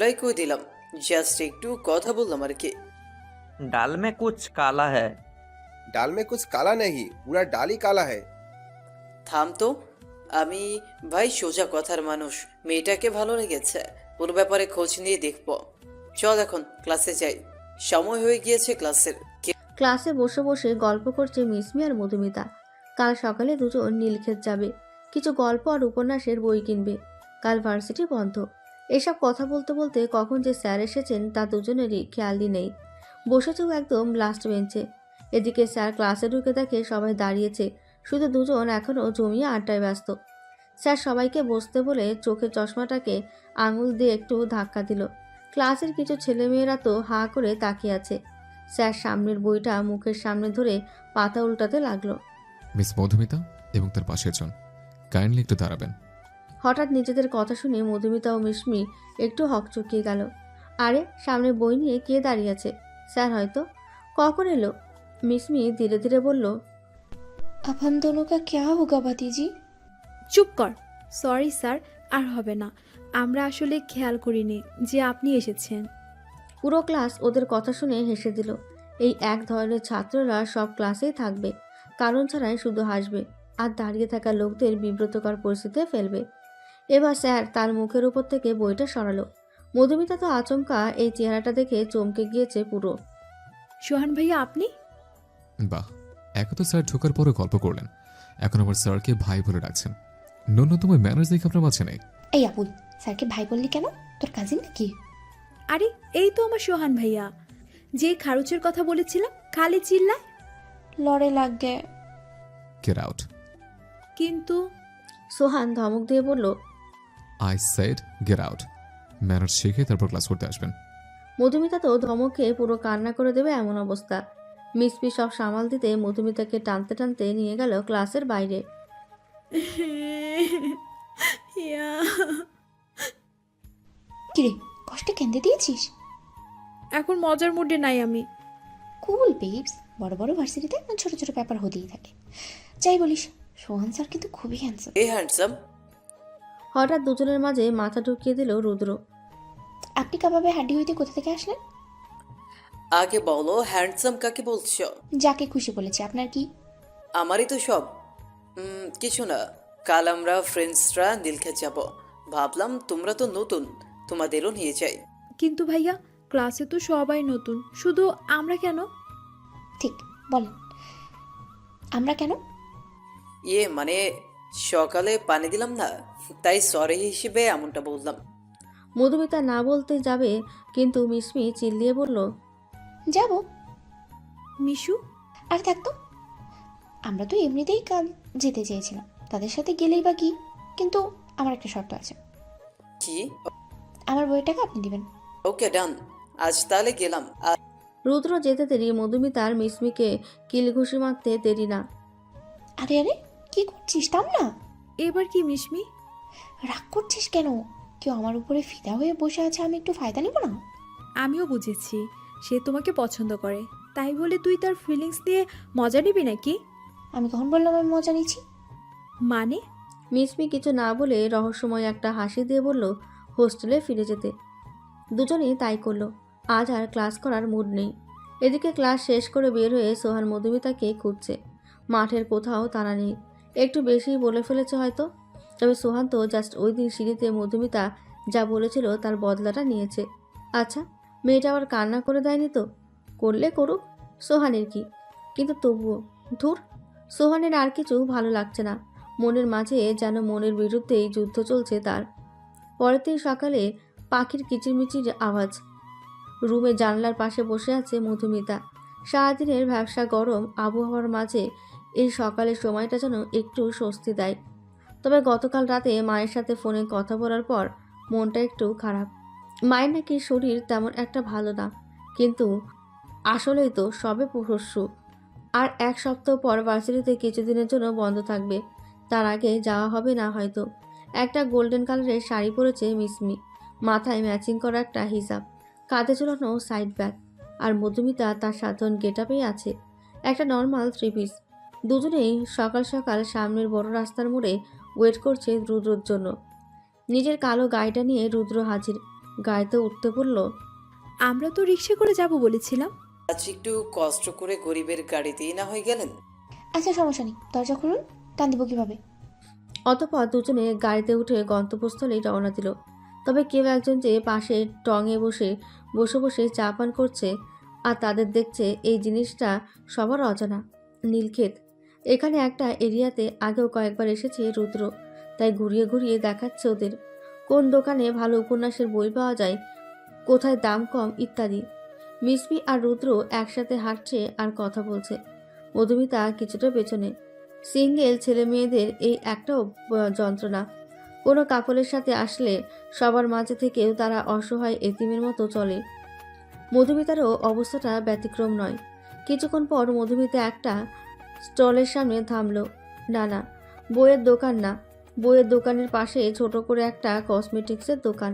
লাই কই দিলাম, জাস্ট একটু কথা বললাম আর কি। डाल में कुछ काला है। डाल में कुछ काला नहीं, पूरा डाल ही काला है। থাম তো। আমি ভাই সোজা কথার মানুষ, মেয়েটাকে ভালো লেগেছে, ওর ব্যাপারে খোঁজ নিয়ে দেখবো। চল এখন ক্লাসে যাই, সময় হয়ে গিয়েছে ক্লাসের। ক্লাসে বসে বসে গল্প করছে মিসমি আর মধুমিতা। কাল সকালে দুজন নীলক্ষেত যাবে, কিছু গল্প আর উপন্যাসের বই কিনবে। কাল ভার্সিটি বন্ধ। এসব কথা বলতে বলতে কখন যে স্যার এসেছেন তা দুজনেরই খেয়ালই নেই। বসেছেও একদম লাস্ট বেঞ্চে। এদিকে স্যার ক্লাসে ঢুকে দেখে সবাই দাঁড়িয়েছে, শুধু দুজন এখনও জমিয়ে আড্ডায় ব্যস্ত। স্যার সবাইকে বসতে বলে চোখের চশমাটাকে আঙুল দিয়ে একটু ধাক্কা দিল। ক্লাসের কিছু ছেলেমেয়েরা তো হাঁ করে তাকিয়ে আছে। স্যার সামনের বইটা মুখের সামনে ধরে পাতা উল্টাতে লাগলো। মিস মধুমিতা এবং তার পাশের জন কাইন্ডলি একটু দাঁড়াবেন। হঠাৎ নিজেদের কথা শুনে মধুমিতা ও মিসমি একটু হকচকিয়ে গেল। আরে সামনে বই নিয়ে কে দাঁড়িয়ে আছে? স্যার হয়তো। কখন এলো? মিসমি ধীরে ধীরে বলল, अब हम दोनों का क्या होगा भतीजी? চুপ কর। সরি স্যার, আর হবে না। আমরা আসলে খেয়াল করিনি যে আপনি এসেছেন। পুরো ক্লাস ওদের কথা শুনে হেসে দিল। এই এক ধরনের ছাত্ররা সব ক্লাসেই থাকবে, কারণ ছাড়াই শুধু হাসবে আর দাঁড়িয়ে থাকা লোকদের বিব্রতকর পরিস্থিতিতে ফেলবে। এবার স্যার তার মুখের উপর থেকে বইটা সরালো। মধুমিতা তো আচমকা এই চেহারাটা দেখে চমকে গিয়েছে পুরো। সোহান ভাইয়া আপনি? বাহ, একে তো স্যার ঢোকার পরে গল্প করলেন, এখন আবার স্যারকে ভাই বলে ডাকছেন। ন্যূনতম ম্যানার্স দেখে আপনার মাঝে নেই। এই আপুল, স্যারকে ভাই বললি কেন? তোর কাজিন নাকি? আরে এই তো আমার সোহান ভাইয়া, যে খারুচের কথা বলেছিলাম, খালি চিল্লায়। লড়ে লাগ গে। Get out. কিন্তু সোহান ধমক দিয়ে বলল, I said get out. Manners শিখে তারপর ক্লাস করতে আসবেন। মধুমিতা তো ধমকে পুরো কান্না করে দেবে এমন অবস্থা। মিসপি সব সামাল দিতে মধুমিতাকে টানতে টানতে নিয়ে গেল ক্লাসের বাইরে। কিরে, কষ্টে কেঁদে দিয়েছিস? এখন মজার মুডে নাই আমি। কুল বেবস, বড় বড় ভার্সিটিতে না ছোট ছোট ব্যাপার হতেই থাকে। যাই বলিস, সোহান স্যার কিন্তু খুবই হ্যান্ডসাম। এই হ্যান্ডসাম? হঠাৎ দুজনের মাঝে মাথা ঢুকিয়ে দিল রুদ্র। আপনি কাবাবে হাড্ডি হইতে কোথা থেকে আসলেন? আগে বলো, হ্যান্ডসাম কাকে বলছো? যাকে খুশি বলেছি, আপনার কি? আমারই তো সব। কিছু না, কাল আমরা ফ্রেন্ডসরা নীলক্ষেত যাব, ভাবলাম তোমরা তো নতুন, তোমাদেরও নিয়ে যাই। কিন্তু ভাইয়া ক্লাসে তো সবাই নতুন, শুধু আমরা কেন? ঠিক বলেন, আমরা কেন? মানে সকালে পানি দিলাম না, তাই সরি হিসেবে এমনটা বললাম। মধুমিতা না বলতে যাবে, কিন্তু মিসমি চিল্লিয়ে বলল, যাব। মিশু আর থাকতো, আমরা তো এমনিতেই কাল যেতে চেয়েছিলাম, তাদের সাথে গেলেই বা কি। কিন্তু আমার একটা শর্ত আছে। কি? আমার বইয়ের টাকা আপনি দিবেন। ওকে ডান, আজ তাহলে গেলাম। রুদ্র যেতে দেরি মধুমিতার মিসমিকে কিল ঘুষি মারতে দেরি না। আরে আরে, কি করছিস? থাম না। এবার কি মিসমি? রাগ করছিস কেন? কেউ আমার উপরে ফিদা হয়ে বসে আছে, আমি একটু ফায়দা নিব না? আমিও বুঝেছি সে তোমাকে পছন্দ করে, তাই বলে তুই তার ফিলিংস দিয়ে মজা নিবি নাকি? আমি কখন বললাম আমি মজা নিচ্ছি? মানে? মিসমি কিছু না বলে রহস্যময় একটা হাসি দিয়ে বলল হোস্টেলে ফিরে যেতে। দুজনেই তাই করলো। আজ আর ক্লাস করার মুড নেই। এদিকে ক্লাস শেষ করে বের হয়ে সোহান মধুমিতাকে খুঁজছে। মাঠের কোথাও তারা নেই, একটু বেশি বলে ফেলেছে হয়তো। তবে সোহান তো জাস্ট ওই দিন সিঁড়িতে মধুমিতা যা বলেছিল তার বদলাটা নিয়েছে। আচ্ছা, মেয়েটা আবার কান্না করে দেয়নি তো? করলে করুক, সোহানের কি। কিন্তু তবুও ধুর, সোহানের আর কিছু ভালো লাগছে না। মনের মাঝে যেন মনের বিরুদ্ধেই যুদ্ধ চলছে তার। পরের দিন সকালে পাখির কিচিরমিচির আওয়াজ। রুমে জানলার পাশে বসে আছে মধুমিতা। সারাদিনের ব্যবসা গরম আবহাওয়ার মাঝে এই সকালের সময়টা যেন একটু স্বস্তি দেয়। তবে গতকাল রাতে মায়ের সাথে ফোনে কথা বলার পর মনটা একটু খারাপ। মায়ের নাকি শরীর তেমন একটা ভালো না, কিন্তু আসলেই তো সবে পরশু। আর এক সপ্তাহ পর ভার্সিটিতে কিছুদিনের জন্য বন্ধ থাকবে, তার আগে যাওয়া হবে না হয়তো। একটা গোল্ডেন কালারের শাড়ি পরেছে মিসমি, মাথায় ম্যাচিং করা একটা হিজাব, কাঁধে ঝোলানো সাইড ব্যাগ। আর মধুমিতা তার সাধারণ গেটআপেই আছে, একটা নর্মাল থ্রি পিস। দুজনেই সকাল সকাল সামনের বড় রাস্তার মোড়ে ওয়েট করছে রুদ্রর জন্য। নিজের কালো গাড়িটা নিয়ে রুদ্র হাজির। গাড়িতে উঠতে বলল, আমরা তো রিক্সা করে যাব বলেছিলাম। আজ একটু কষ্ট করে গরিবের গাড়িতেই না হয়ে গেলেন। আচ্ছা সমস্যা নেই, দরজা খুলুন, টান দিব কিভাবে? অতঃপর দুজনে গাড়িতে উঠে গন্তব্যস্থলে রওনা দিল। তবে কেউ একজন যে পাশে টঙে বসে বসে চা পান করছে, আর তাদের দেখছে, এই জিনিসটা সবার অজানা। নীলক্ষেত, এখানে একটা এরিয়াতে আগেও কয়েকবার এসেছে রুদ্র, তাই ঘুরিয়ে ঘুরিয়ে দেখাচ্ছে ওদের কোন দোকানে ভালো উপন্যাসের বই পাওয়া যায়, কোথায় দাম কম ইত্যাদি। মিসমি আর রুদ্র একসাথে হাঁটছে আর কথা বলছে। মধুমিতা কিছুটা পেছনে। সিঙ্গেল ছেলে মেয়েদের এই একটা যন্ত্রণা। কোনো কাপলের সাথে আসলে সবার মাঝে থেকেও তারা অসহায় এতিমের মতো চলে। মধুমিতারও অবস্থাটা ব্যতিক্রম নয়। কিছুক্ষণ পর মধুমিতা একটা স্টলের সামনে থামলো। না, বইয়ের দোকান না, বইয়ের দোকানের পাশে ছোট করে একটা কসমেটিক্সের দোকান।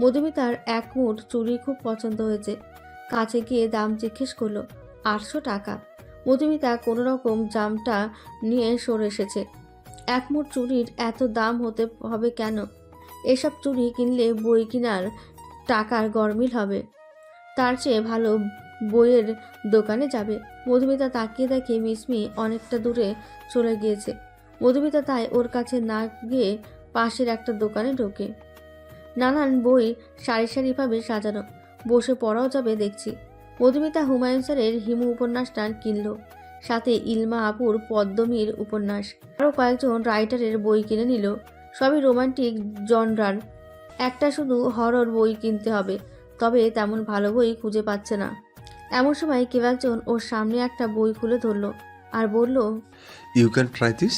মধুমিতার এক মুঠ চুড়ি খুব পছন্দ হয়েছে। কাছে গিয়ে দাম জিজ্ঞেস করলো। 800 টাকা। মধুমিতা কোনো রকম জামটা নিয়ে সরে এসেছে। এক মুঠ চুড়ির এত দাম হতে হবে কেন? এসব চুড়ি কিনলে বই কেনার টাকার গরমিল হবে। তার চেয়ে ভালো বইয়ের দোকানে যাবে। মধুমিতা তাকিয়ে দেখে মিসমি অনেকটা দূরে চলে গিয়েছে। মধুমিতা তাই ওর কাছে না গিয়ে পাশের একটা দোকানে ঢোকে। নানান বই সারি সারিভাবে সাজানো, বসে পড়াও যাবে দেখছি। মধুমিতা হুমায়ুন স্যারের হিমু উপন্যাসটা কিনল, সাথে ইলমা আপুর পদ্মমীর উপন্যাস, আরও কয়েকজন রাইটারের বই কিনে নিল। সবই রোমান্টিক জনরার। একটা শুধু হরর বই কিনতে হবে, তবে তেমন ভালো বই খুঁজে পাচ্ছে না। এমন সময় কেউ একজন ওর সামনে একটা বই খুলে ধরল আর বলল, you can try this.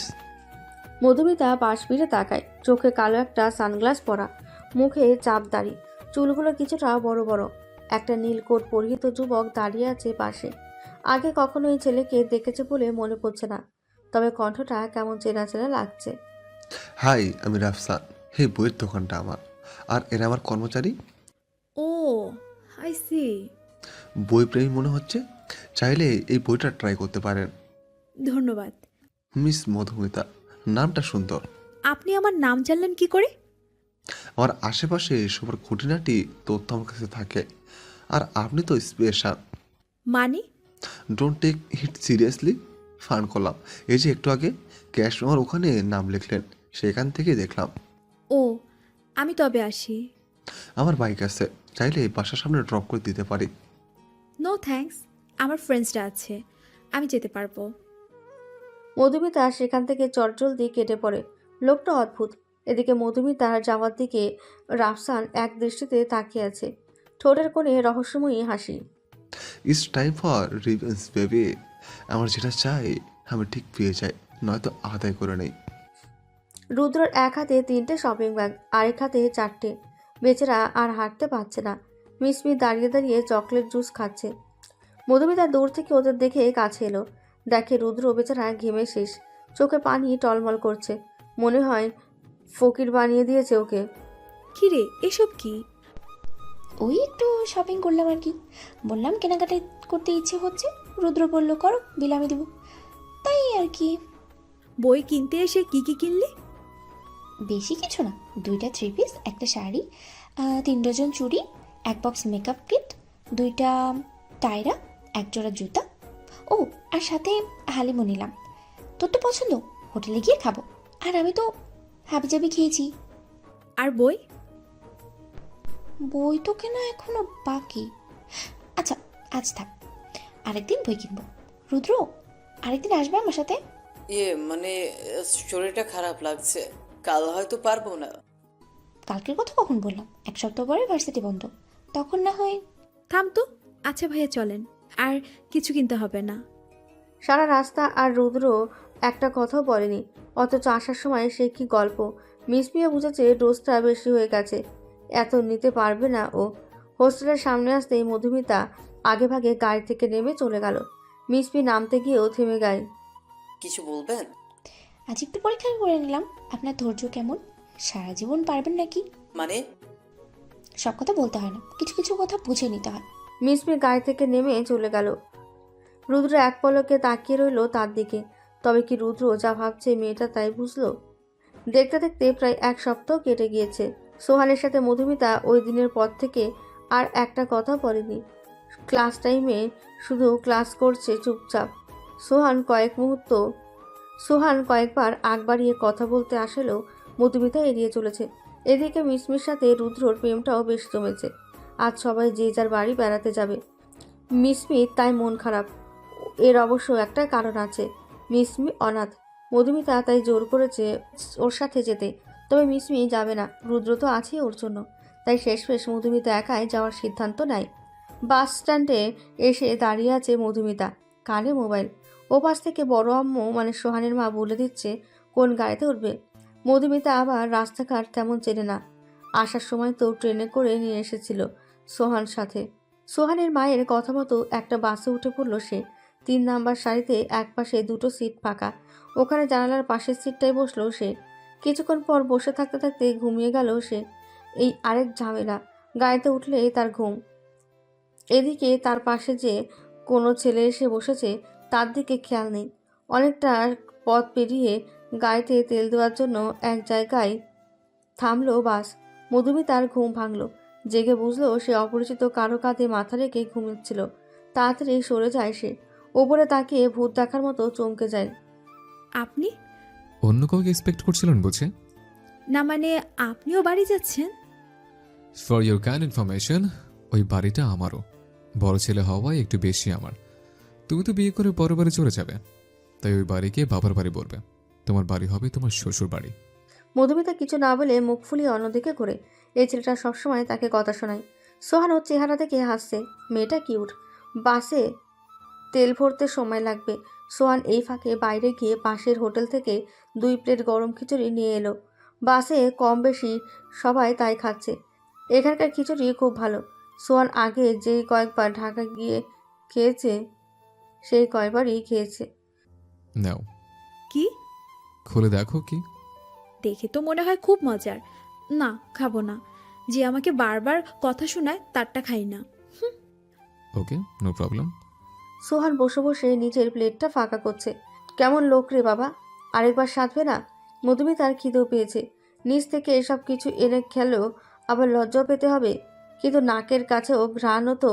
Madhumita পাশ ফিরে তাকায়। চোখে কালো একটা সানগ্লাস পরা, মুখে চাপ দাড়ি, চুলগুলো কিছুটা বড় বড়। একটা নীল কোট পরিহিত যুবক দাঁড়িয়ে আছে পাশে। আগে কখনো এই ছেলেকে দেখেছে বলে মনে পড়ছে না, তবে কণ্ঠটা কেমন চেনা চেনা লাগছে। হাই, আমি রাফসান। হে, বইয়ের দোকানটা আমার, আর এরা আমার কর্মচারী। ও আই সি। বই প্রেমী মনে হচ্ছে, চাইলে এই বইটা ট্রাই করতে পারেন। ধন্যবাদ। মিস মধুমিতা, নামটা সুন্দর। আপনি আমার নাম জানলেন কি করে? আমার আশেপাশে সবার খুঁটিনাটি তথ্য আমার কাছে থাকে, আর আপনি তো স্পেশাল। মানে? Don't take it seriously, fun করলাম। এই যে একটু আগে ক্যাশ আমার ওখানে নাম লিখলেন, সেখান থেকে দেখলাম। ও, আমি তবে আসি। আমার বাইক আছে, চাইলে বাসার সামনে ড্রপ করে দিতে পারি। নো থ্যাঙ্কস, আমার ফ্রেন্ডসরা আছে, আমি যেতে পারবো। মধুমিতা সেখান থেকে চটজলদি কেটে পড়ে। লোকটা অদ্ভুত। এদিকে মধুমিতার যাওয়ার দিকে রাফসান এক দৃষ্টিতে তাকিয়ে আছে, ঠোঁটের কোণে রহস্যময়ী হাসি। It's time for revenge baby. আমার যেটা চাই আমি ঠিক পেয়ে যাই, নয়তো আদায় করে নেই। রুদ্রর এক হাতে 3টে শপিং ব্যাগ, আরেক হাতে 4টে। বেচারা আর হাঁটতে পারছে না। মিসমি দাঁড়িয়ে দাঁড়িয়ে চকলেট জুস খাচ্ছে। মধুমিতা দূর থেকে ওদের দেখে কাছে এলো। দেখে রুদ্র বেচারা ঘেমে শেষ, চোখে পানি টলমল করছে। মনে হয় ফকির বানিয়ে দিয়েছে ওকে। কি রে, এসব কি? ওই একটু শপিং করলাম আর কি। বললাম কেনাকাটা করতে ইচ্ছে হচ্ছে, রুদ্র বলল করো, বিল আমি দেবো, তাই আর কি। বই কিনতে এসে কি কি কিনলি? বেশি কিছু না, 2টা 3 পিস, একটা শাড়ি, 3 ডজন চুড়ি, 1 বক্স মেকআপ কিট, 2টা টায়রা, 1 জোড়া জুতা, ও আর সাথে হালিমও নিলাম। তোর তো পছন্দ, হোটেলে গিয়ে খাবো। আর আমি তো হাবিজাবি খেয়েছি। আর বই? বই তো কেনা এখনো বাকি। আচ্ছা আজ থাক, আরেকদিন বই কিনবো। রুদ্র, আরেকদিন আসবে আমার সাথে? মানে শরীরটা খারাপ লাগছে, কাল হয়তো পারবো না। কালকের কথা কখন বললাম? 1 সপ্তাহ পরে ভার্সিটি বন্ধ, তখন না হয়। থাম তো। আচ্ছা ভাইয়া চলেন, আর কিছু কিনতে হবে না। সারা রাস্তা আর রুদ্র একটা কথাও বলেনি, অথচ আসার সময় সে কি গল্প। মিসমিও বুঝেছে ডোজটা বেশি হয়ে গেছে, এত নিতে পারবে না ও। হোস্টেলের সামনে আসতেই মধুমিতা আগে ভাগে গাড়ি থেকে নেমে চলে গেল। মিসমি নামতে গিয়েও থেমে গেল। কিছু বলবেন? আজ একটু পরীক্ষা করে নিলাম, আপনার ধৈর্য কেমন, সারা জীবন পারবেন নাকি? মানে? সব কথা বলতে হয় না, কিছু কিছু কথা বুঝে নিতে হয়। মিসমি গাড়ি থেকে নেমে চলে গেল। রুদ্র এক পলকে তাকিয়ে রইল তার দিকে। তবে কি রুদ্র যা ভাবছে মেয়েটা তাই বুঝলো? দেখতে দেখতে প্রায় 1 সপ্তাহ কেটে গিয়েছে। সোহানের সাথে মধুমিতা ওই দিনের পর থেকে আর একটা কথা বলেনি। ক্লাস টাইমে শুধু ক্লাস করছে চুপচাপ। সোহান কয়েকবার আগ বাড়িয়ে কথা বলতে আসলেও মধুমিতা এড়িয়ে চলেছে। এদিকে মিসমির সাথে রুদ্রর প্রেমটাও বেশ জমেছে। আজ সবাই যে যার বাড়ি বেড়াতে যাবে। মিসমির তাই মন খারাপ। এর অবশ্য একটা কারণ আছে, মিসমি অনাথ। মধুমিতা তাই জোর করেছে ওর সাথে যেতে, তবে মিসমি যাবে না। রুদ্র তো আছেই ওর জন্য। তাই শেষমেশ মধুমিতা একাই যাওয়ার সিদ্ধান্ত নেয়। বাস স্ট্যান্ডে এসে দাঁড়িয়ে আছে মধুমিতা, কানে মোবাইল। ও পাশ থেকে বড় আম্মু মানে সোহানের মা বলে দিচ্ছে কোন গাড়িতে উঠবে। মধুমিতা আবার রাস্তাঘাট তেমন চেনে না। আসার সময় তো ট্রেনে করে নিয়ে এসেছিল সোহান সাথে। সোহানের মায়ের কথা মতো একটা বাসে উঠে পড়ল সে। 3 নাম্বার সারিতে একপাশে 2টো সিট ফাঁকা। ওখানে জানালার পাশের সিটটায় বসলো সে। কিছুক্ষণ পর বসে থাকতে থাকতে ঘুমিয়ে গেল সে। এই আরেক ঝামেলা, গাড়িতে উঠলে তার ঘুম। এদিকে তার পাশে যে কোনো ছেলে এসে বসেছে তার দিকে খেয়াল নেই। অনেকটা পথ পেরিয়ে গাড়িতে তেল দেওয়ার জন্য এক জায়গায় থামলো বাস। মধুমিতার ঘুম ভাঙল। জেগে বুঝলো সে অপরিচিত কারো কাঁধে মাথা রেখে ঘুমিয়েছিল। তাড়াতাড়ি সরে যায় সে। ওপরে তাকিয়ে ভূত দেখার মতো চমকে যায়। আপনি? অন্য কাউকে এক্সপেক্ট করছিলেন বুঝে? না মানে আপনিও বাড়ি যাচ্ছেন? ফর ইউর কাইন্ড ইনফরমেশন, ওই বাড়িটা আমারও। বড় ছেলে হওয়ায় একটু বেশি আমার। তুমি তো বিয়ে করে বড় বাড়ি চলে যাবে, তাই ওই বাড়িকে বাবার বাড়ি বলবে। তোমার বাড়ি হবে তোমার শ্বশুর বাড়ি। মধুমিতা কিছু না বলে মুখ ফুলিয়ে অন্যদিকে ঘুরে। এই ছেলেটা সবসময় তাকে কথা শোনায়। সোহান ওর চেহারা দেখে হাসছে। মেয়েটা কিউট। বাসে তেল ভরতে সময় লাগবে। সোহান এই ফাঁকে বাইরে গিয়ে পাশের হোটেল থেকে 2 প্লেট গরম খিচুড়ি নিয়ে এলো। বাসে কম বেশি সবাই তাই খাচ্ছে। এখানকার খিচুড়ি খুব ভালো। সোহান আগে যেই কয়েকবার ঢাকা গিয়ে খেয়েছে সেই কয়বারই খেয়েছে। নাও কি? খুলে দেখো কি। দেখে তো মনে হয় খুব মজার। না, খাবো না। যে আমাকে বারবার কথা শোনায় তারটা খাই না। ওকে, নো প্রবলেম। সোহান বসে বসে নিজের প্লেটটা ফাঁকা করছে। কেমন লোক রে বাবা, আরেকবার সাধবে না? মধুমিতার খিদেও পেয়েছে। নিচ থেকে এসব কিছু এনে খেলেও আবার লজ্জাও পেতে হবে। কিন্তু নাকের কাছেও ঘ্রাণও তো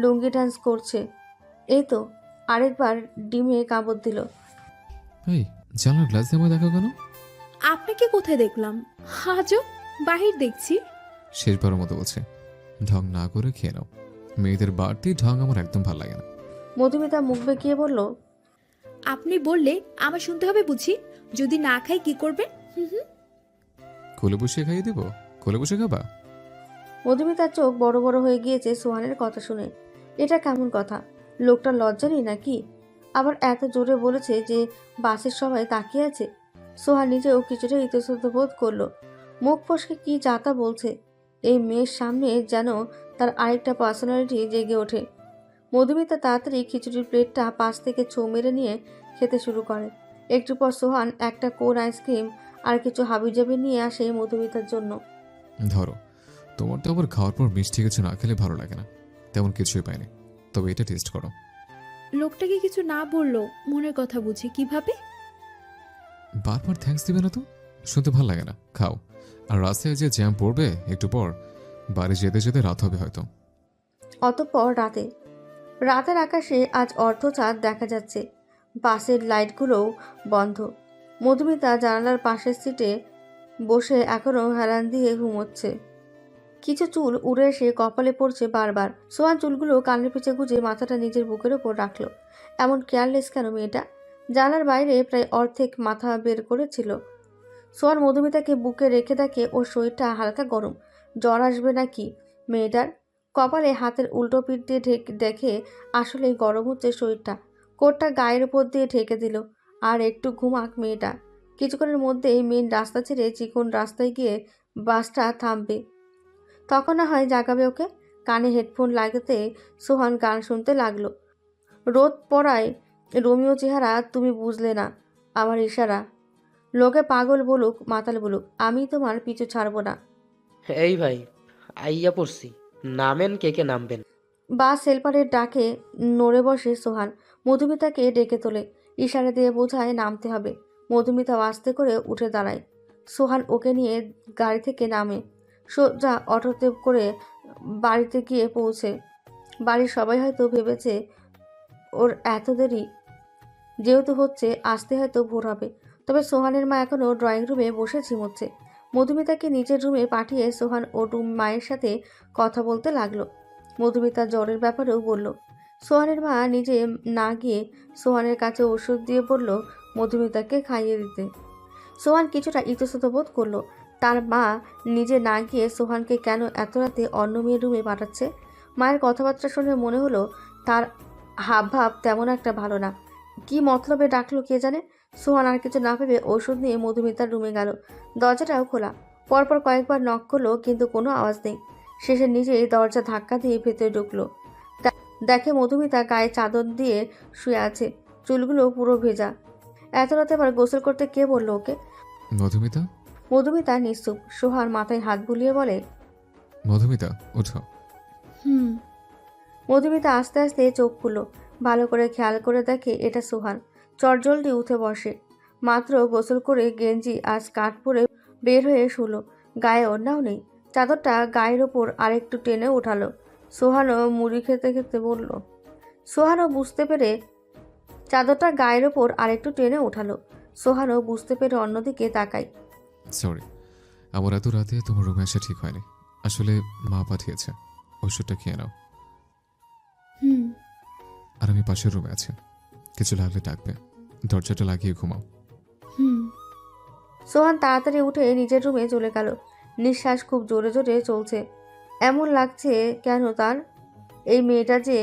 লুঙ্গি ডান্স করছে। এই তো আরেকবার ডিমে কামড় দিল। এই জানলার গ্লাস দিয়ে আমায় দেখো কেন? আপনাকে কোথায় দেখলাম? আজও বাহির দেখছি। শেষবারের মতো বলছে, ঢং না করে খেয়ে নাও। মেয়েদের বাড়তি ঢং আমার একদম ভালো লাগে না। মধুমিতা মুখ বেঁকিয়ে বলল, আপনি বললে আমার শুনতে হবে বুঝি? যদি না খাই কি করবেন? কোলে বসে খাইয়ে দেবো? কোলে বসে খাবা? মধুমিতার চোখ বড় বড় হয়ে গিয়েছে সোহানের কথা শুনে। এটা কেমন কথা? লোকটা লজ্জা নেই নাকি? আবার এত জোরে বলেছে যে বাসের সবাই তাকিয়ে আছে। সোহান নিজেও কিছুটা ইতস্তত বোধ করলো। মুখ ফসকে কি যাতা বলছে। এই মেয়ের সামনে যেন তার আরেকটা পার্সোনালিটি জেগে ওঠে। মধুমিতা তাড়াতাড়ি খিচুড়ির প্লেটটা পাশ থেকে ছো মেরে নিয়ে খেতে শুরু করে। একটু পর সোহান একটা কোন আইসক্রিম আর কিছু হাবিজাবি নিয়ে আসে মধুমিতার জন্য। ধরো, তোমার তো আবার খাওয়ার পর মিষ্টি কিছু না খেলে ভালো লাগে না। তেমন কিছুই পাইনি, তবে এটা টেস্ট করো। লোকটাকে কিছু না বললো, মনের কথা বুঝি কিভাবে? বারবার থ্যাঙ্কস দিবে না তো, শুনতে ভালো লাগে না। খাও। আর রাস্তায় যে জ্যাম পড়বে একটু পর, বাড়ি যেতে যেতে রাত হবে হয়তো। অতঃপর রাতের আকাশে আজ অর্ধচাঁদ দেখা যাচ্ছে। বাসের লাইটগুলোও বন্ধ। মধুমিতা জানালার পাশের সিটে বসে এখনও হেলান দিয়ে ঘুমোচ্ছে। কিছু চুল উড়ে এসে কপালে পড়ছে বারবার। সোহান চুলগুলো কানের পিছে গুজে মাথাটা নিজের বুকের ওপর রাখলো। এমন কেয়ারলেস কেন মেয়েটা? জানালার বাইরে প্রায় অর্ধেক মাথা বের করেছিল। সোহান মধুমিতাকে বুকে রেখে দেখে ওর শরীরটা হালকা গরম। জ্বর আসবে নাকি মেয়েটার? কপালে হাতের উল্টো পিঠ দিয়ে দেখে আসলেই গরম হচ্ছে শরীরটা। কোটটা গায়ের উপর দিয়ে ঢেকে দিল। আর একটু ঘুমাক মেয়েটা। কিছুক্ষণের মধ্যেই মেন রাস্তা ছেড়ে চিকন রাস্তায় গিয়ে বাসটা থামবে। তখন না হয় জাগাবে ওকে। কানে হেডফোন লাগাতে সোহান গান শুনতে লাগলো। রোদ পড়ায় রোমিও চেহারা তুমি বুঝলে না আমার ইশারা। লোকে পাগল বলুক মাতাল বলুক, আমি তোমার পিছু ছাড়বো না। এই ভাই, আইয়া পড়ছি, নামেন, কে কে নামবেন? বাস হেল্পারের ডাকে নড়ে বসে সোহান। মধুমিতাকে ডেকে তোলে। ইশারা দিয়ে বোঝায় নামতে হবে। মধুমিতাও আস্তে করে উঠে দাঁড়ায়। সোহান ওকে নিয়ে গাড়ি থেকে নামে। সোজা অটোতে করে বাড়িতে গিয়ে পৌঁছে। বাড়ির সবাই হয়তো ভেবেছে ওর এত দেরি যেহেতু হচ্ছে, আসতে হয়তো ভোর হবে। তবে সোহানের মা এখনও ড্রয়িং রুমে বসে ঝিমোচ্ছে। মধুমিতাকে নিজের রুমে পাঠিয়ে সোহান ও মায়ের সাথে কথা বলতে লাগলো। মধুমিতা জ্বরের ব্যাপারেও বলল। সোহানের মা নিজে না গিয়ে সোহানের কাছে ওষুধ দিয়ে বলল মধুমিতাকে খাইয়ে দিতে। সোহান কিছুটা ইতস্তত বোধ করলো। তার মা নিজে না গিয়ে সোহানকে কেন এত রাতে অন্য মেয়ের রুমে পাঠাচ্ছে। মায়ের কথাবার্তা শুনে মনে হলো তার হাবভাব তেমন একটা ভালো না। কি মতলবে ডাকলো কে জানে। সোহান আর কিছু না ভেবে ওষুধ নিয়ে মধুমিতার রুমে গেল। দরজাটাও খোলা। পরপর কয়েকবার নক করলো কিন্তু কোনো আওয়াজ নেই। শেষে নিজেই দরজা ধাক্কা দিয়ে ভেতরে ঢুকলো। দেখে মধুমিতা গায়ে চাদর দিয়ে শুয়ে আছে, চুলগুলো পুরো ভেজা। এত রাতে আবার গোসল করতে কে বললো ওকে? মধুমিতা? মধুমিতা নিশ্চুপ। সোহান মাথায় হাত বুলিয়ে বলে, মধুমিতা ওঠো। মধুমিতা আস্তে আস্তে চোখ খুললো। ভালো করে খেয়াল করে দেখে এটা সোহান। চটজলদি উঠে বসে। মাত্র গোসল করে গেঞ্জি আর স্কার্ট পরে বের হয়ে শুলো। গায়ে ওড়নাও নেই। চাদরটা গায়ের ওপর আরেকটু টেনে উঠালো। সোহানও মুড়ি খেতে খেতে বলল। সোহানও বুঝতে পেরে চাদরটা গায়ের ওপর আরেকটু টেনে উঠালো। সোহানও বুঝতে পেরে অন্যদিকে তাকায়। সরি, আমার এত রাতে তোমার রুমে আসা ঠিক হয়নি। আসলে মা পাঠিয়েছে। ওষুধটা খেয়ে নাও। আর আমি পাশের রুমে আছি, কিছু লাগলে ডাকবে। দরজাটা লাগিয়ে ঘুমাও। সোহান তাড়াতাড়ি উঠে নিজের রুমে চলে গেল। নিঃশ্বাস খুব জোরে জোরে চলছে। এমন লাগছে কেন তার? এই মেয়েটা যে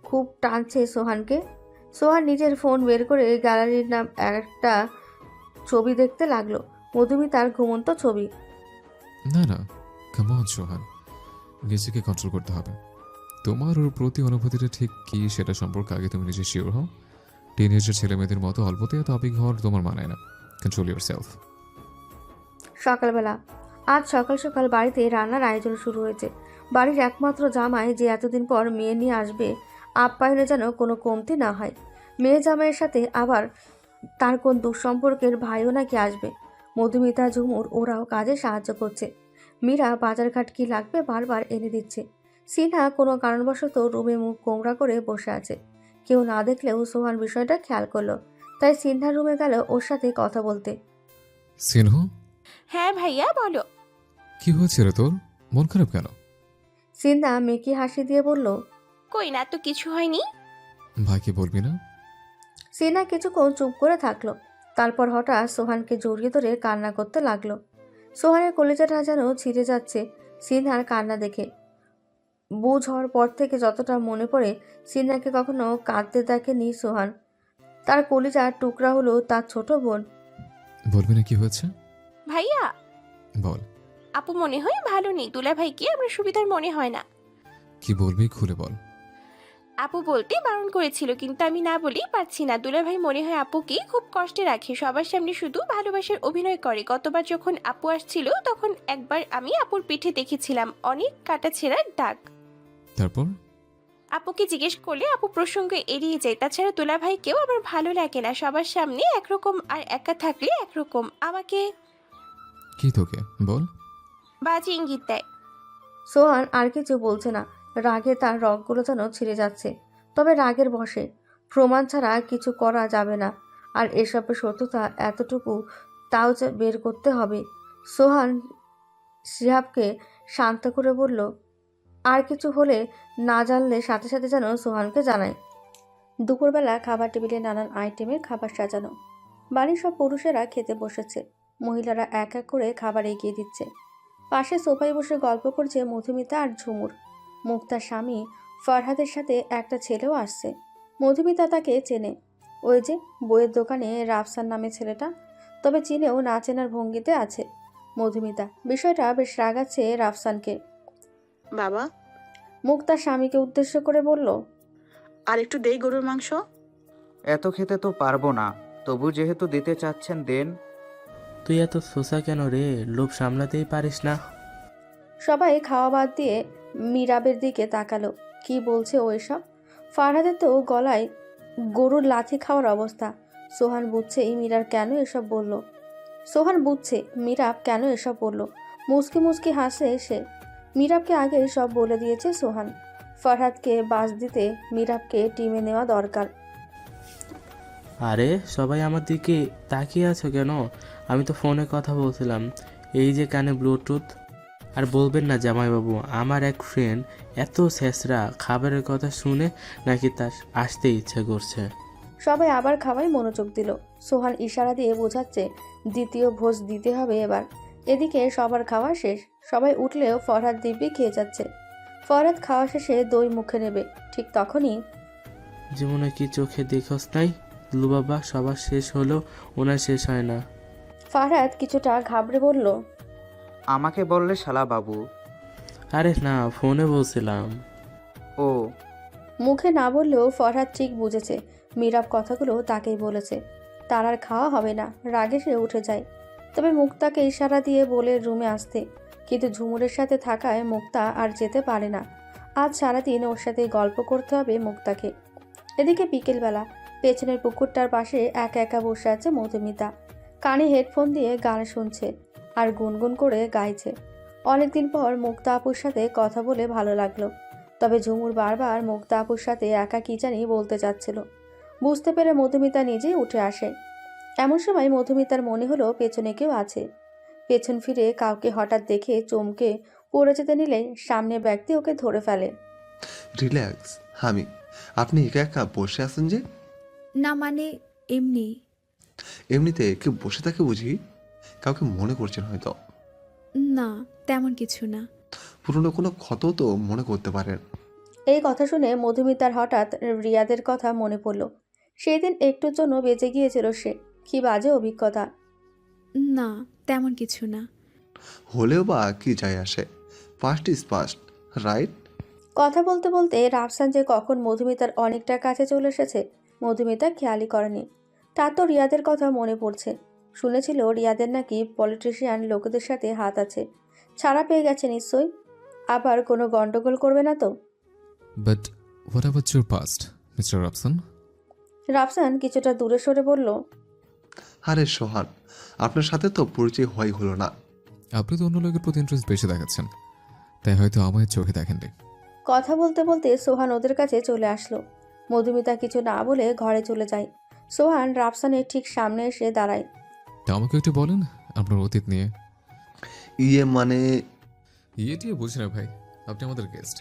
খুব টানছে সোহানকে। সোহান নিজের ফোন বের করে গ্যালারির নাম একটা ছবি দেখতে লাগলো। মধুমিতার ঘুমন্ত ছবি। না না, কেমন সোহান, নিজেকে কন্ট্রোল করতে হবে। তোমার ওর প্রতি অনুভূতিটা ঠিক কি সেটা সম্পর্কে আগে তুমি নিজে শিওর হও। টিনেজার ছেলে মেয়েদের মতো অল্পতে এত আবেগ হওয়ার তোমার মানায় না। Control yourself. সকালবেলা আজ সকাল সকাল বাড়িতে রান্নার আয়োজন শুরু হয়েছে। বাড়ির একমাত্র জামাই যে এতদিন পর মেয়ে নিয়ে আসবে, আপ্যায়নে যেন কোনো কমতি না হয়। মেয়ে জামাইয়ের সাথে আবার তার কোন দুঃসম্পর্কের ভাইও নাকি আসবে। মধুমিতা, ঝুমুর ওরাও কাজে সাহায্য করছে। মীরা বাজারঘাট কি লাগবে বারবার এনে দিচ্ছে। সিনহা কোনো কারণবশত রুমে মুখ গোমরা করে বসে আছে। কেউ না দেখলেও সোহান বিষয়টা খেয়াল করলো। তাই সিনহা রুমে গেল ওর সাথে কথা বলতে। সিনহু? হ্যাঁ ভাইয়া বলো। কি হয়েছে রে তোর? মন খারাপ কেন? সিনহা মেকি হাসি দিয়ে বলল, কই না তো, কিছু হয়নি। ভাইকে বলবি না? সিনহা কিছুক্ষণ চুপ করে থাকলো। তারপর হঠাৎ সোহানকে জড়িয়ে ধরে কান্না করতে লাগলো। সোহানের কলিজাটা যেন ছিঁড়ে যাচ্ছে সিনহার কান্না দেখে। বুঝ হওয়ার পর থেকে যতটা মনে পড়ে, সিনহাকে কখনো কাঁদতে দেখেনি সোহান। তার কলিজার টুকরা হলো তার ছোট বোন। বলবি না কি হয়েছে? ভাইয়া বল। আপু মনে হয় ভালো নেই। দুলা ভাইকে আমার সুবিধার মনে হয় না। কি বলবি খুলে বল। আপু বলতে বারণ করেছিল কিন্তু আমি না বলেই পারছি না। দুলা ভাই মনে হয় আপুকে খুব কষ্টে রাখে। সবার সামনে শুধু ভালোবাসার অভিনয় করে। গতবার যখন আপু আসছিল তখন একবার আমি আপুর পিঠে দেখেছিলাম অনেক কাটা ছেঁড়ার দাগ। তারপর? আপুকে জিজ্ঞেস করলে আপু প্রসঙ্গ এড়িয়ে যায়। তাছাড়া দুলা ভাইকেও আমার ভালো লাগে না। সবার সামনে একরকম আর একা থাকলে একরকম। আমাকে কি তোকে বল। বাজে ইঙ্গিত দেয়। সোহান আর কিছু বলছে না। রাগে তার রগগুলো যেন ছিঁড়ে যাচ্ছে। তবে রাগের বশে প্রমাণ ছাড়া কিছু করা যাবে না। আর এসবের সত্যতা এতটুকু তাও যে বের করতে হবে। সোহান শিহাবকে শান্ত করে বলল, আর কিছু হলে না জানলে সাথে সাথে যেন সোহানকে জানায়। দুপুরবেলা খাবার টেবিলে নানান আইটেমের খাবার সাজানো। বাড়ির সব পুরুষেরা খেতে বসেছে। মহিলারা এক এক করে খাবার এগিয়ে দিচ্ছে। পাশে সোফায় বসে গল্প করছে মধুমিতা আর ঝুমুর। মুক্তার স্বামী ফরহাদের সাথে একটা ছেলেও আসছে। মধুমিতা তাকে চেনে। ওই যে বইয়ের দোকানে রাফসান নামে ছেলেটা। তবে চিনেও না চেনার ভঙ্গিতে আছে মধুমিতা। বিষয়টা বেশ রাগাচ্ছে রাফসানকে। বাবা, মুক্তার স্বামীকে উদ্দেশ্য করে বলল, আর একটু দেই গরুর মাংস। এত খেতে তো পারবো না, তবু যেহেতু দিতে চাচ্ছেন দেন। তুই এত সোসা কেন রে? লোভ সামলাতেই পারিস না? সবাই খাওয়া বাদ দিয়ে মিরাবের দিকে তাকালো। কি বলছে ও এসব? ফারহাদের তো গলায় গরুর লাথি খাওয়ার অবস্থা। সোহান বুঝছে মীরার কেন এসব বলল। সোহান বুঝছে মীরাব কেন এসব বলল। মুচকি মুচকি হাসে সে। মীরাবকে আগে সব বলে দিয়েছে সোহান। ফরহাদকে বাস দিতে মীরাবকে টিমে নেওয়া দরকার। আরে সবাই আমার দিকে তাকিয়ে আছো কেন? আমি তো ফোনে কথা বলছিলাম। এই যে কানে ব্লুটুথ। আর বলবেন না জামাইবাবু, আমার এক ফ্রেন্ড এত শেষরা খাবারের কথা শুনে নাকি তার আসতে ইচ্ছে করছে। সবাই আবার খাওয়ায় মনোযোগ দিল। সোহান ইশারা দিয়ে বোঝাচ্ছে দ্বিতীয় ভোজ দিতে হবে এবার। এদিকে সবার খাওয়া শেষ। সবাই উঠলেও ফরহাদ দিব্যি খেয়ে যাচ্ছে। ফরহাদ খাওয়া শেষে দই মুখে নেবে, ঠিক তখনই জীবনে কি চোখে দেখোস নাই লুবাবা, সবার শেষ হলেও ওনার শেষ হয় না। ফরহাদ কিছুটা ঘাবড়ে বলল, আমাকে বললে শালা বাবু। আরে না, ফোনে বলছিলাম। ও মুখে না বললেও ফরহাদ ঠিক বুঝেছে মীরাব কথাগুলো তাকেই বলেছে। তার আর খাওয়া হবে না। রাগে সে উঠে যায়। তবে মুক্তাকে ইশারা দিয়ে বলে রুমে আসতে, কিন্তু ঝুমুরের সাথে থাকায় মুক্তা আর যেতে পারে না। আজ সারাদিন ওর সাথে গল্প করতে হবে মুক্তাকে। এদিকে বিকেলবেলা পেছনের পুকুরটার পাশে একা একা বসে আছে মধুমিতা। কানে হেডফোন দিয়ে গান শুনছে আর গুনগুন করে গাইছে। অনেকদিন পর মুক্তা আপুর সাথে কথা বলে ভালো লাগলো। তবে ঝুমুর বারবার মুক্তা আপুর সাথে একা কি জানি বলতে চাচ্ছিল। বুঝতে পেরে মধুমিতা নিজেই উঠে আসে। এমন সময় মধুমিতার মনে হলো পেছনে কেউ আছে। পেছন ফিরে কাউকে হঠাৎ দেখে চমকে পড়ে যেতে নিলে সামনের ব্যক্তি ওকে ধরে ফেলে। রিল্যাক্স, আমি। আপনি একা একা বসে আছেন যে? না মানে এমনি। এমনিতে কেউ বসে থাকে বুঝি? কাউকে মনে করছেন হয়তো। না তেমন কিছু না। পুরনো কোনো ক্ষত তো মনে করতে পারেন। এই কথা শুনে মধুমিতার হঠাৎ রিয়াদের কথা মনে পড়ল। সেদিন একটুর জন্য বেঁচে গিয়েছিল সে। কি বাজে অভিজ্ঞতা। না তেমন কিছু না। হলেও বা কি যায় আসে? Past is past, right? কথা বলতে বলতে রাফসান যে কখন মধুমিতার অনেকটা কাছে চলে এসেছে মধুমিতা খেয়ালই করেনি। তার তো রিয়াদের কথা মনে পড়ছে। শুনেছিল রিয়াদের নাকি পলিটিশিয়ান লোকেদের সাথে হাত আছে। ছাড়া পেয়ে গেছে নিশ্চয়ই। আবার কোনো গন্ডগোল করবে না তো? But what about your past, mister Rafsan? Rafsan কিছুটা দূরে সরে বলল, আরে সোহান, আপনার সাথে তো পরিচয় হওয়াই হলো না। আপনি তো অন্য লোকের প্রতি ইন্টারেস্ট বেশি দেখাচ্ছেন, তাই হয়তো আমার চোখে দেখেননি। কথা বলতে বলতে সোহান ওদের কাছে চলে আসলো। মধুমিতা কিছু না বলে ঘরে চলে যায়। সোহান রাফসানের ঠিক সামনে এসে দাঁড়ায়। তা আমাকে একটু বলেন আপনার অতীত নিয়ে। ইয়ে মানে? ইয়ে টিয়ে বুঝি না ভাই, আপনি আমাদের গেস্ট।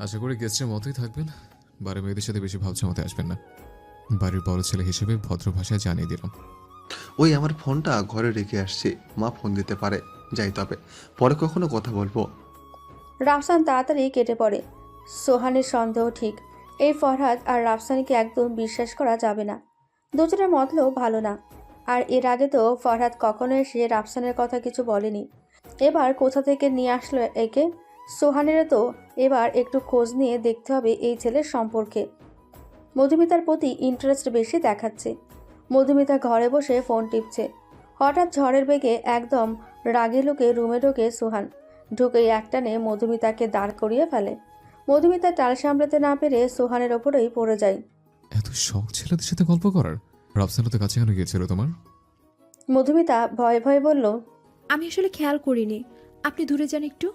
আশা করি গেস্টের মতোই থাকবেন। বাড়ির মেয়েদের সাথে বেশি ভাবছামতে আসবেন না। বাড়ির বড় ছেলে হিসেবে ভদ্র ভাষায় জানিয়ে দিলাম। ওই আমার ফোনটা ঘরে রেখে আসছি, মা ফোন দিতে পারে। যাই তবে, পরে কখনো কথা বলবো। রাফসান তাড়াতাড়ি কেটে পড়ে। সোহানের সন্দেহ ঠিক। এই ফরহাদ আর রাফসানকে একদম বিশ্বাস করা যাবে না। দুজনের মতলব ভালো না। আর এর আগে তো ফরহাদ কখনো এসে রাফসানের কথা কিছু বলেনি। এবার কোথা থেকে নিয়ে আসলো একে? সোহানের তো এবার একটু খোঁজ নিয়ে দেখতে হবে এই ছেলের সম্পর্কে। মধুমিতার প্রতি ইন্টারেস্ট বেশি দেখাচ্ছে। মধুমিতা ঘরে বসে ফোন টিপছে। হঠাৎ ঝড়ের বেগে একদম রাগে লোকে রুমে ঢোকে সোহান। ঢুকেই একটানে মধুমিতাকে দাঁড় করিয়ে ফেলে। মধুমিতা টাল সামলাতে না পেরে সোহানের ওপরেই পড়ে যায়। এত শখ ছেলেদের সাথে গল্প করার? রাফসান তো কাছে কেন গিয়েছিল তোমার? মধুমিতা ভয়ে ভয়ে বলল, আমি আসলে খেয়াল করিনি। আপনি দূরে যান একটু।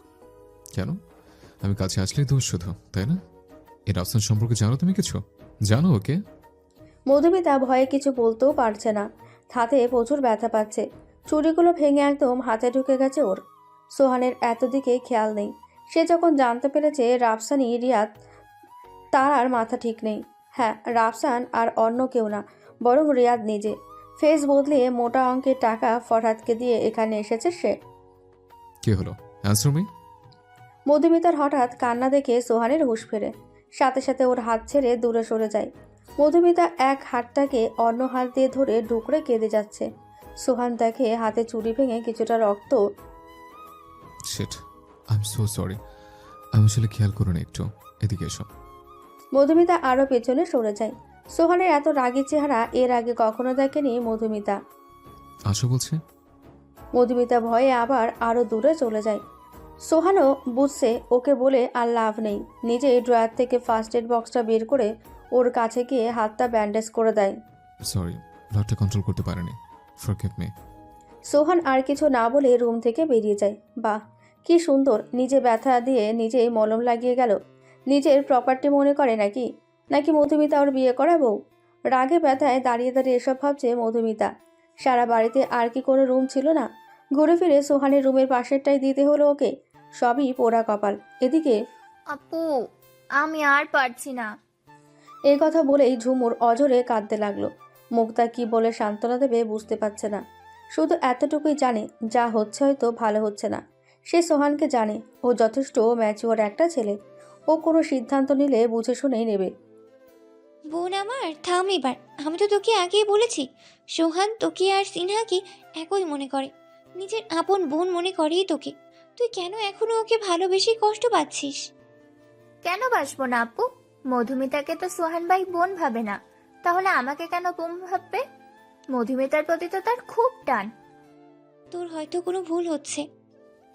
কেন? আমি কাছে আসলেই দোষ শুধু, তাই না? এই রাফসান সম্পর্কে জানো তুমি কিছু? জানো ওকে? মধুমিতা ভয়ে কিছু বলতেও পারছে না। হাতে প্রচুর ব্যথা পাচ্ছে। চুড়িগুলো ভেঙে একদম হাতে ঢুকে গেছে ওর। সোহানের এত দিকে খেয়াল নেই। সে যখন জানতে পেরেছে রাফসানই রিয়াদ, তার আর মাথা ঠিক নেই। হ্যাঁ, রাফসান আর অন্য কেউ না, বরং রিয়াদ নিজে। ফেস বদলিয়ে মোটা অঙ্কের টাকা ফরহাদকে দিয়ে এখানে এসেছে সে। কি হলো? Answer me. মধুমিতার হঠাৎ কান্না দেখে সোহানের হুঁশ ফেরে। সাথে সাথে ওর হাত ছেড়ে দূরে সরে যায়। মধুমিতা এক হাতটাকে অন্য হাত দিয়ে ধরে ডুকরে কেঁদে যাচ্ছে। সোহান দেখে হাতে চুড়ি ভেঙে কিছুটা রক্ত। Shit, I am so sorry. আমি আসলে খেয়াল করিনি একটু। এদিকে এসো। মধুমিতা আরো পেছনে সরে যায়। সোহানের এত রাগী চেহারা এর আগে কখনো দেখেনি মধুমিতা। আসো বলছে। মধুমিতা ভয়ে আবার আরো দূরে চলে যায়। সোহানও বুঝছে ওকে বলে আর লাভ নেই। নিজেই ড্রয়ার থেকে ফার্স্ট এড বক্সটা বের করে ওর কাছে গিয়ে হাতটা ব্যান্ডেজ করে দেয়। সরি, ব্লাডটা কন্ট্রোল করতে পারিনি, ফরগিভ মি। সোহান আর কিছু না বলে রুম থেকে বেরিয়ে যায়। বাহ, কি সুন্দর, নিজে ব্যথা দিয়ে নিজেই মলম লাগিয়ে গেল। নিজের প্রপার্টি মনে করে নাকি নাকি মধুমিতা ওর বিয়ে করা বউ? রাগে ব্যথায় দাঁড়িয়ে দাঁড়িয়ে এসব ভাবছে মধুমিতা। সারা বাড়িতে আর কি কোনো রুম ছিল না? ঘুরে ফিরে সোহানের রুমের পাশেরটাই দিতে হলো ওকে। সবই পোড়া কপাল। এদিকে আপু, আমি আর পারছি না। এই কথা বলেই ঝুমুর অঝরে কাঁদতে লাগলো। মুক্তা কি বলে সান্ত্বনা দেবে বুঝতে পারছে না। শুধু এতটুকুই জানে, যা হচ্ছে হয়তো ভালো হচ্ছে না। সে সোহানকে জানে, ও যথেষ্ট ম্যাচিওর একটা ছেলে। ও কোনো সিদ্ধান্ত নিলে বুঝে শুনেই নেবে। বোন আমার, থাম এবার। আমি তো তোকে আগেই বলেছি, সোহান তোকে আর সিনহাকে একই মনে করে, নিজের আপন বোন মনে করেই তোকে। তুই কেন এখনো ওকে ভালোবেসে কষ্ট পাচ্ছিস? কেন বাসবো না আপু? মধুমিতাকে তো সোহান ভাই বোন ভাবে না, তাহলে আমাকে কেন বোন ভাববে? মধুমিতার প্রতি তো তার খুব টান। তোর হয়তো কোনো ভুল হচ্ছে।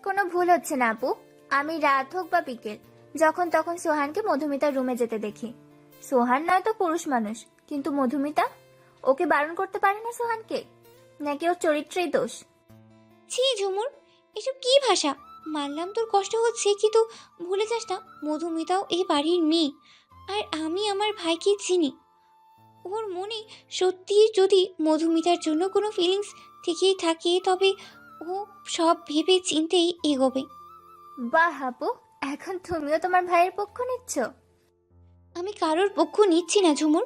কোনো ভুল হচ্ছে না আপু। আমি রাত হোক বা বিকেল, যখন তখন সোহানকে মধুমিতার রুমে যেতে দেখি। সোহান নয় তো পুরুষ মানুষ, কিন্তু মধুমিতা ওকে বারণ করতে পারে না সোহানকে? নাকি ওর চরিত্রেই দোষ? ছি ঝুমুর, এসব কি ভাষা? মানলাম তোর কষ্ট হচ্ছে, কিন্তু ভুলে যাস না মধুমিতাও এই বাড়ির মেয়ে। আর আমি আমার ভাইকে চিনি। ওর মনে সত্যি যদি মধুমিতার জন্য কোনো ফিলিংস থেকেই থাকে, তবে ও সব ভেবে চিন্তেই এগোবে। বাহ আপু, এখন তুমিও তোমার ভাইয়ের পক্ষ নিচ্ছ? আমি কারোর পক্ষ নিচ্ছি না ঝুমুর।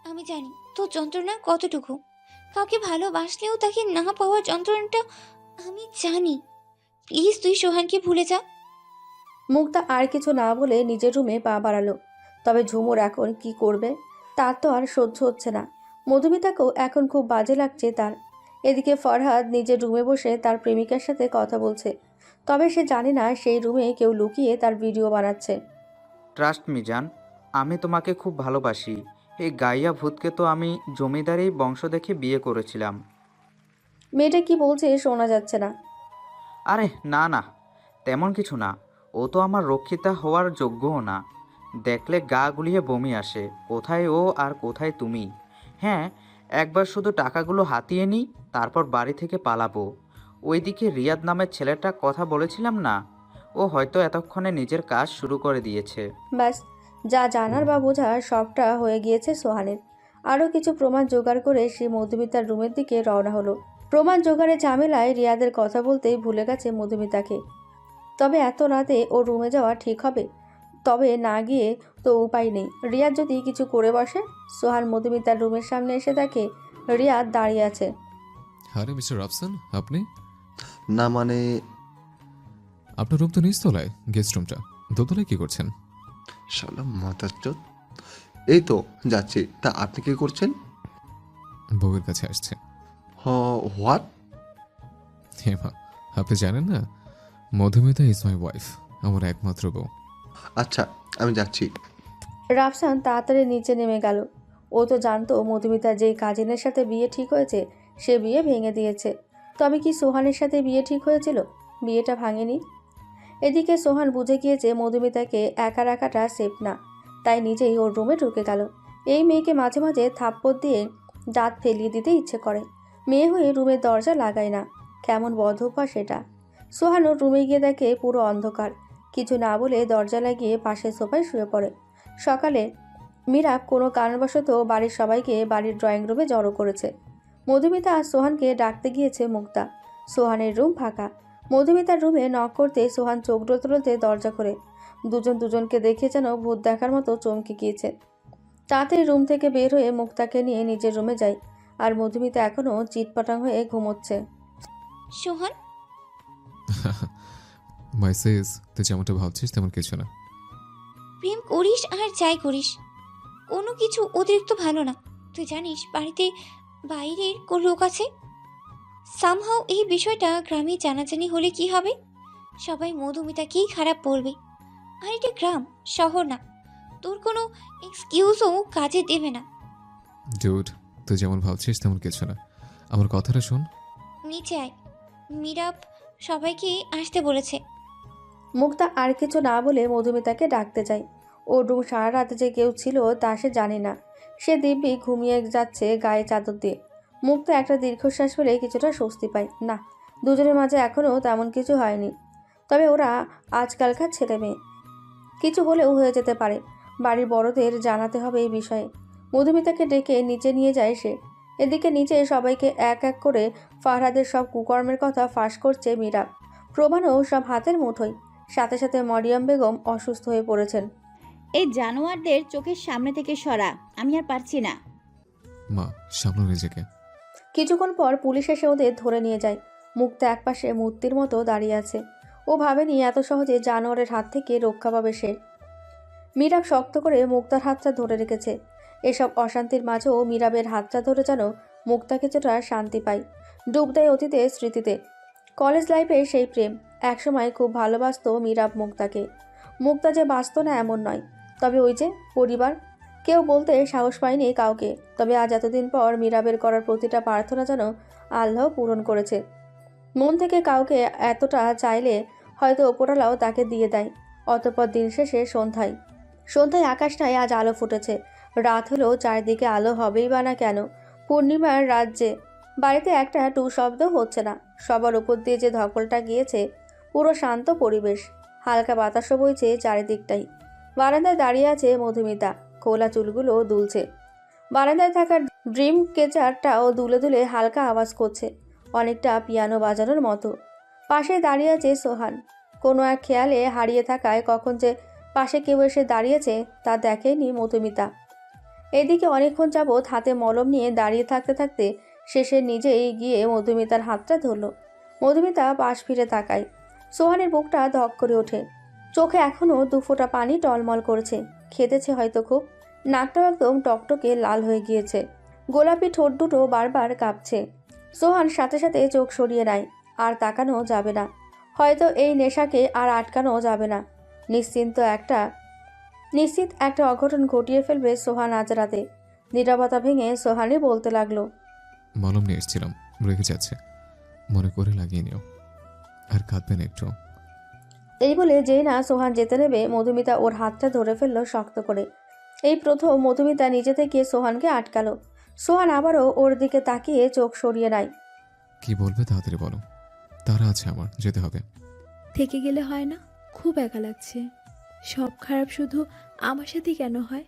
আমি জানি তোর যন্ত্রণা কতটুকু। কাউকে ভালোবাসলেও তাকে না পাওয়ার যন্ত্রণাটা আমি জানি। প্লিজ তুই সোহানকে ভুলে যা। মুক্তা আর কিছু না বলে নিজের রুমে পা বাড়ালো। তবে ঝুমুর এখন কি করবে? তার তো আর সহ্য হচ্ছে না। মধুমিতাকেও এখন খুব বাজে লাগছে তার। এদিকে ফরহাদ নিজের রুমে বসে তার প্রেমিকার সাথে কথা বলছে। তবে সে জানে না সেই রুমে কেউ লুকিয়ে তার ভিডিও বানাচ্ছে। ট্রাস্ট মি জান, আমি তোমাকে খুব ভালোবাসি। এই গাইয়া ভূতকে তো আমি জমিদারি বংশ দেখে বিয়ে করেছিলাম। মেয়েটা কি বলছে শোনা যাচ্ছে না। আরে না না, তেমন কিছু না। ও তো আমার রক্ষিতা হওয়ার যোগ্যও না। দেখলে গা গুলিয়ে বমি আসে। কোথায় ও আর কোথায় তুমি? হ্যাঁ, একবার শুধু টাকাগুলো হাতিয়ে নিই, তারপর বাড়ি থেকে পালাবো। ওইদিকে রিয়াদ নামের ছেলেটা কথা বলেছিলাম না, ও হয়তো এতক্ষণে নিজের কাজ শুরু করে দিয়েছে। ব্যাস, যা জানার বা বোঝার সবটা হয়ে গিয়েছে সোহানের। আরও কিছু প্রমাণ জোগাড় করে সে মধুমিতার রুমের দিকে রওনা হলো। প্রমাণ জোগাড়ের ঝামেলায় রিয়াদের কথা বলতেই ভুলে গেছে মধুমিতাকে। তবে এত রাতে ওর রুমে যাওয়া ঠিক হবে? তবে না গিয়ে তো উপায় নেই। রিয়াদ যদি কিছু করে বসে। সোহান মধুমিতার রুমের সামনে এসে দেখে রিয়াদ দাঁড়িয়ে আছে। আরে মিস্টার রাফসান, আপনি? না মানে, আপনার রুম তো নিচতলায়, গেস্ট রুমটা। দোতলায় কি করছেন? শালা মাথার চোদ। এই তো যাচ্ছি। তা আপনি কি করছেন? বউয়ের কাছে আসছে। হোয়াট? হেমা, আপনি জানেন না, মধুমিতা ইজ মাই ওয়াইফ, আমার একমাত্র বউ। আচ্ছা, আমি যাচ্ছি। রাফসান তাড়াতাড়ি নিচে নেমে গেল। ও তো জানতো মধুমিতা যেই কাজিনের সাথে বিয়ে ঠিক হয়েছে সে বিয়ে ভেঙে দিয়েছে। তবে কি সোহানের সাথে বিয়ে ঠিক হয়েছিল? বিয়েটা ভাঙেনি। এদিকে সোহান বুঝে গিয়েছে মধুমিতাকে একা রাখাটা সেফ না, তাই নিজেই ওর রুমে ঢুকে গেল। এই মেয়েকে মাঝে মাঝে থাপ্পড় দিয়ে দাঁত ফেলিয়ে দিতে ইচ্ছে করে। মেয়ে হয়ে রুমের দরজা লাগায় না, কেমন বদ অভ্যাস সেটা। সোহান ওর রুমে গিয়ে দেখে পুরো অন্ধকার। কিছু না বলে দরজা লাগিয়ে পাশের সোফায় শুয়ে পড়ে। সকালে মীরা কোনো কারণবশত বাড়ির সবাইকে বাড়ির ড্রয়িং রুমে জড়ো করেছে। মধুমিতা আর সোহানকে ডাকতে গিয়েছে মুক্তা। সোহানের রুম ফাঁকা। মধুমিতার রুমে নক করতে সোহান চোখ ডলতে দরজা খোলে। দুজন দুজনকে দেখে যেন ভূত দেখার মতো চমকে গিয়েছে। তাড়াতাড়ি রুম থেকে বের হয়ে মুক্তাকে নিয়ে নিজের রুমে যায়। আর মধুমিতা এখনও চিটপাটাং হয়ে ঘুমোচ্ছে। সোহান, মাই সেজ, তুই যেমনটা ভাবছিস তেমন কিছু না। প্রেম করিস আর যাই করিস, কোনো কিছু অতিরিক্ত ভালো না। তুই জানিস বাড়িতে বাইরের কোন লোক আছে। সামহাও এই বিষয়টা গ্রামে জানাজানি হলে কি হবে? সবাই মধুমিতাকেই খারাপ বলবে। আর এটা গ্রাম, শহর না। তোর কোনো এক্সকিউজও কাজে দেবে না। ডুড, তুই যেমন ভাবছিস তেমন কিছু না। আমার কথাটা শোন। নিচে আয়, মীরাব সবাইকে আসতে বলেছে। মুক্তা আর কিছু না বলে মধুমিতাকে ডাকতে যায়। ওর রুম সারা রাতে যে কেউ ছিল তা সে জানে না। সে দিব্যি ঘুমিয়ে যাচ্ছে গায়ে চাদর দিয়ে। মুক্তা একটা দীর্ঘশ্বাস ফেলে কিছুটা স্বস্তি পায়। না, দুজনের মাঝে এখনও তেমন কিছু হয়নি। তবে ওরা আজকালকার ছেলে মেয়ে, কিছু হলেও হয়ে যেতে পারে। বাড়ির বড়দের জানাতে হবে এই বিষয়ে। মধুমিতাকে ডেকে নিচে নিয়ে যায় সে। এদিকে নিচে সবাইকে এক এক করে ফারহাদের সব কুকর্মের কথা ফাঁস করছে মীরা। প্রমাণও সব হাতের মুঠোয়। সাথে সাথে মরিয়ম বেগম অসুস্থ হয়ে পড়েছেন। এই জানোয়ারদের চোখের সামনে থেকে সরা, আমি আর পারছি না। মা সামনে নিজেকে। কিছুক্ষণ পর পুলিশ এসে ওদের ধরে নিয়ে যায়। মুক্তা একপাশে মূর্তির মতো দাঁড়িয়ে আছে। ও ভাবেনি এত সহজে জানোয়ারের হাত থেকে রক্ষা পাবে সে। মীরাব শক্ত করে মুক্তার হাতটা ধরে রেখেছে। এসব অশান্তির মাঝেও মীরাবের হাতটা ধরে যেন মুক্তা কিছুটা শান্তি পায়। ডুব দেয় অতীতের স্মৃতিতে। কলেজ লাইফে সেই প্রেম। একসময় খুব ভালোবাসতো মীরাব মুক্তাকে। মুক্তা যে বাঁচত না এমন নয়, তবে ওই যে পরিবার, কেউ বলতে সাহস পায়নি কাউকে। তবে আজ এতদিন পর মীরাবের করার প্রতিটা প্রার্থনা যেন আল্লাহ পূরণ করেছে। মন থেকে কাউকে এতটা চাইলে হয়তো ওপরওয়ালাও তাকে দিয়ে দেয়। অতঃপর দিন শেষে সন্ধ্যায় আকাশটায় আজ আলো ফুটেছে। রাত হলেও চারিদিকে আলো হবেই বা না কেন। পূর্ণিমার রাজ্যে বাড়িতে একটা টু শব্দ হচ্ছে না। সবার উপর দিয়ে যে ধকলটা গিয়েছে, পুরো শান্ত পরিবেশ। হালকা বাতাসও বইছে চারিদিকটাই। বারান্দায় দাঁড়িয়ে আছে মধুমিতা, খোলা চুলগুলো দুলছে। বারান্দায় থাকা ড্রিম কেচারটাও দুলে দুলে হালকা আওয়াজ করছে, অনেকটা পিয়ানো বাজানোর মতো। পাশে দাঁড়িয়ে আছে সোহান। কোনো এক খেয়ালে হারিয়ে থাকায় কখন যে পাশে কেউ এসে দাঁড়িয়েছে তা দেখেনি মধুমিতা। এদিকে অনেকক্ষণ যাবৎ হাতে মলম নিয়ে দাঁড়িয়ে থাকতে থাকতে শেষে নিজেই গিয়ে মধুমিতার হাতটা ধরল। মধুমিতা পাশ ফিরে তাকায়। সোহানের বুকটা ধক করে ওঠে। চোখে এখনও দুফোঁটা পানি টলমল করছে। খেতেছে হয়তো খুব। নাকটাও একদম টকটকে লাল হয়ে গিয়েছে। গোলাপি ঠোঁট দুটো বারবার কাঁপছে। সোহান সাথে সাথে চোখ সরিয়ে নেয়। আর তাকানো যাবে না। হয়তো এই নেশাকে আর আটকানো যাবে না। নিশ্চিত একটা অঘটন ঘটিয়ে ফেলবে সোহান আজ রাতে। নীরবতা ভেঙে সোহানই বলতে লাগলো, মলম নিয়ে এসেছিলাম, রেখে যাচ্ছে, মনে করে লাগিয়ে নিও, আর কাঁদবেন একটু। এই বলে যেই না সোহান যেতে নেবে, মধুমিতা ওর হাতটা ধরে ফেলল শক্ত করে। এই প্রথম মধুমিতা নিজে থেকে সোহানকে আটকালো। সোহান আবারও ওর দিকে তাকিয়ে চোখ সরিয়ে নেয়। কি বলবে তাড়াতাড়ি বলো, তারা আছে আমার, যেতে হবে। থেকে গেলে হয় না? খুব একা লাগছে। সব খারাপ শুধু আমার সাথে কেন হয়?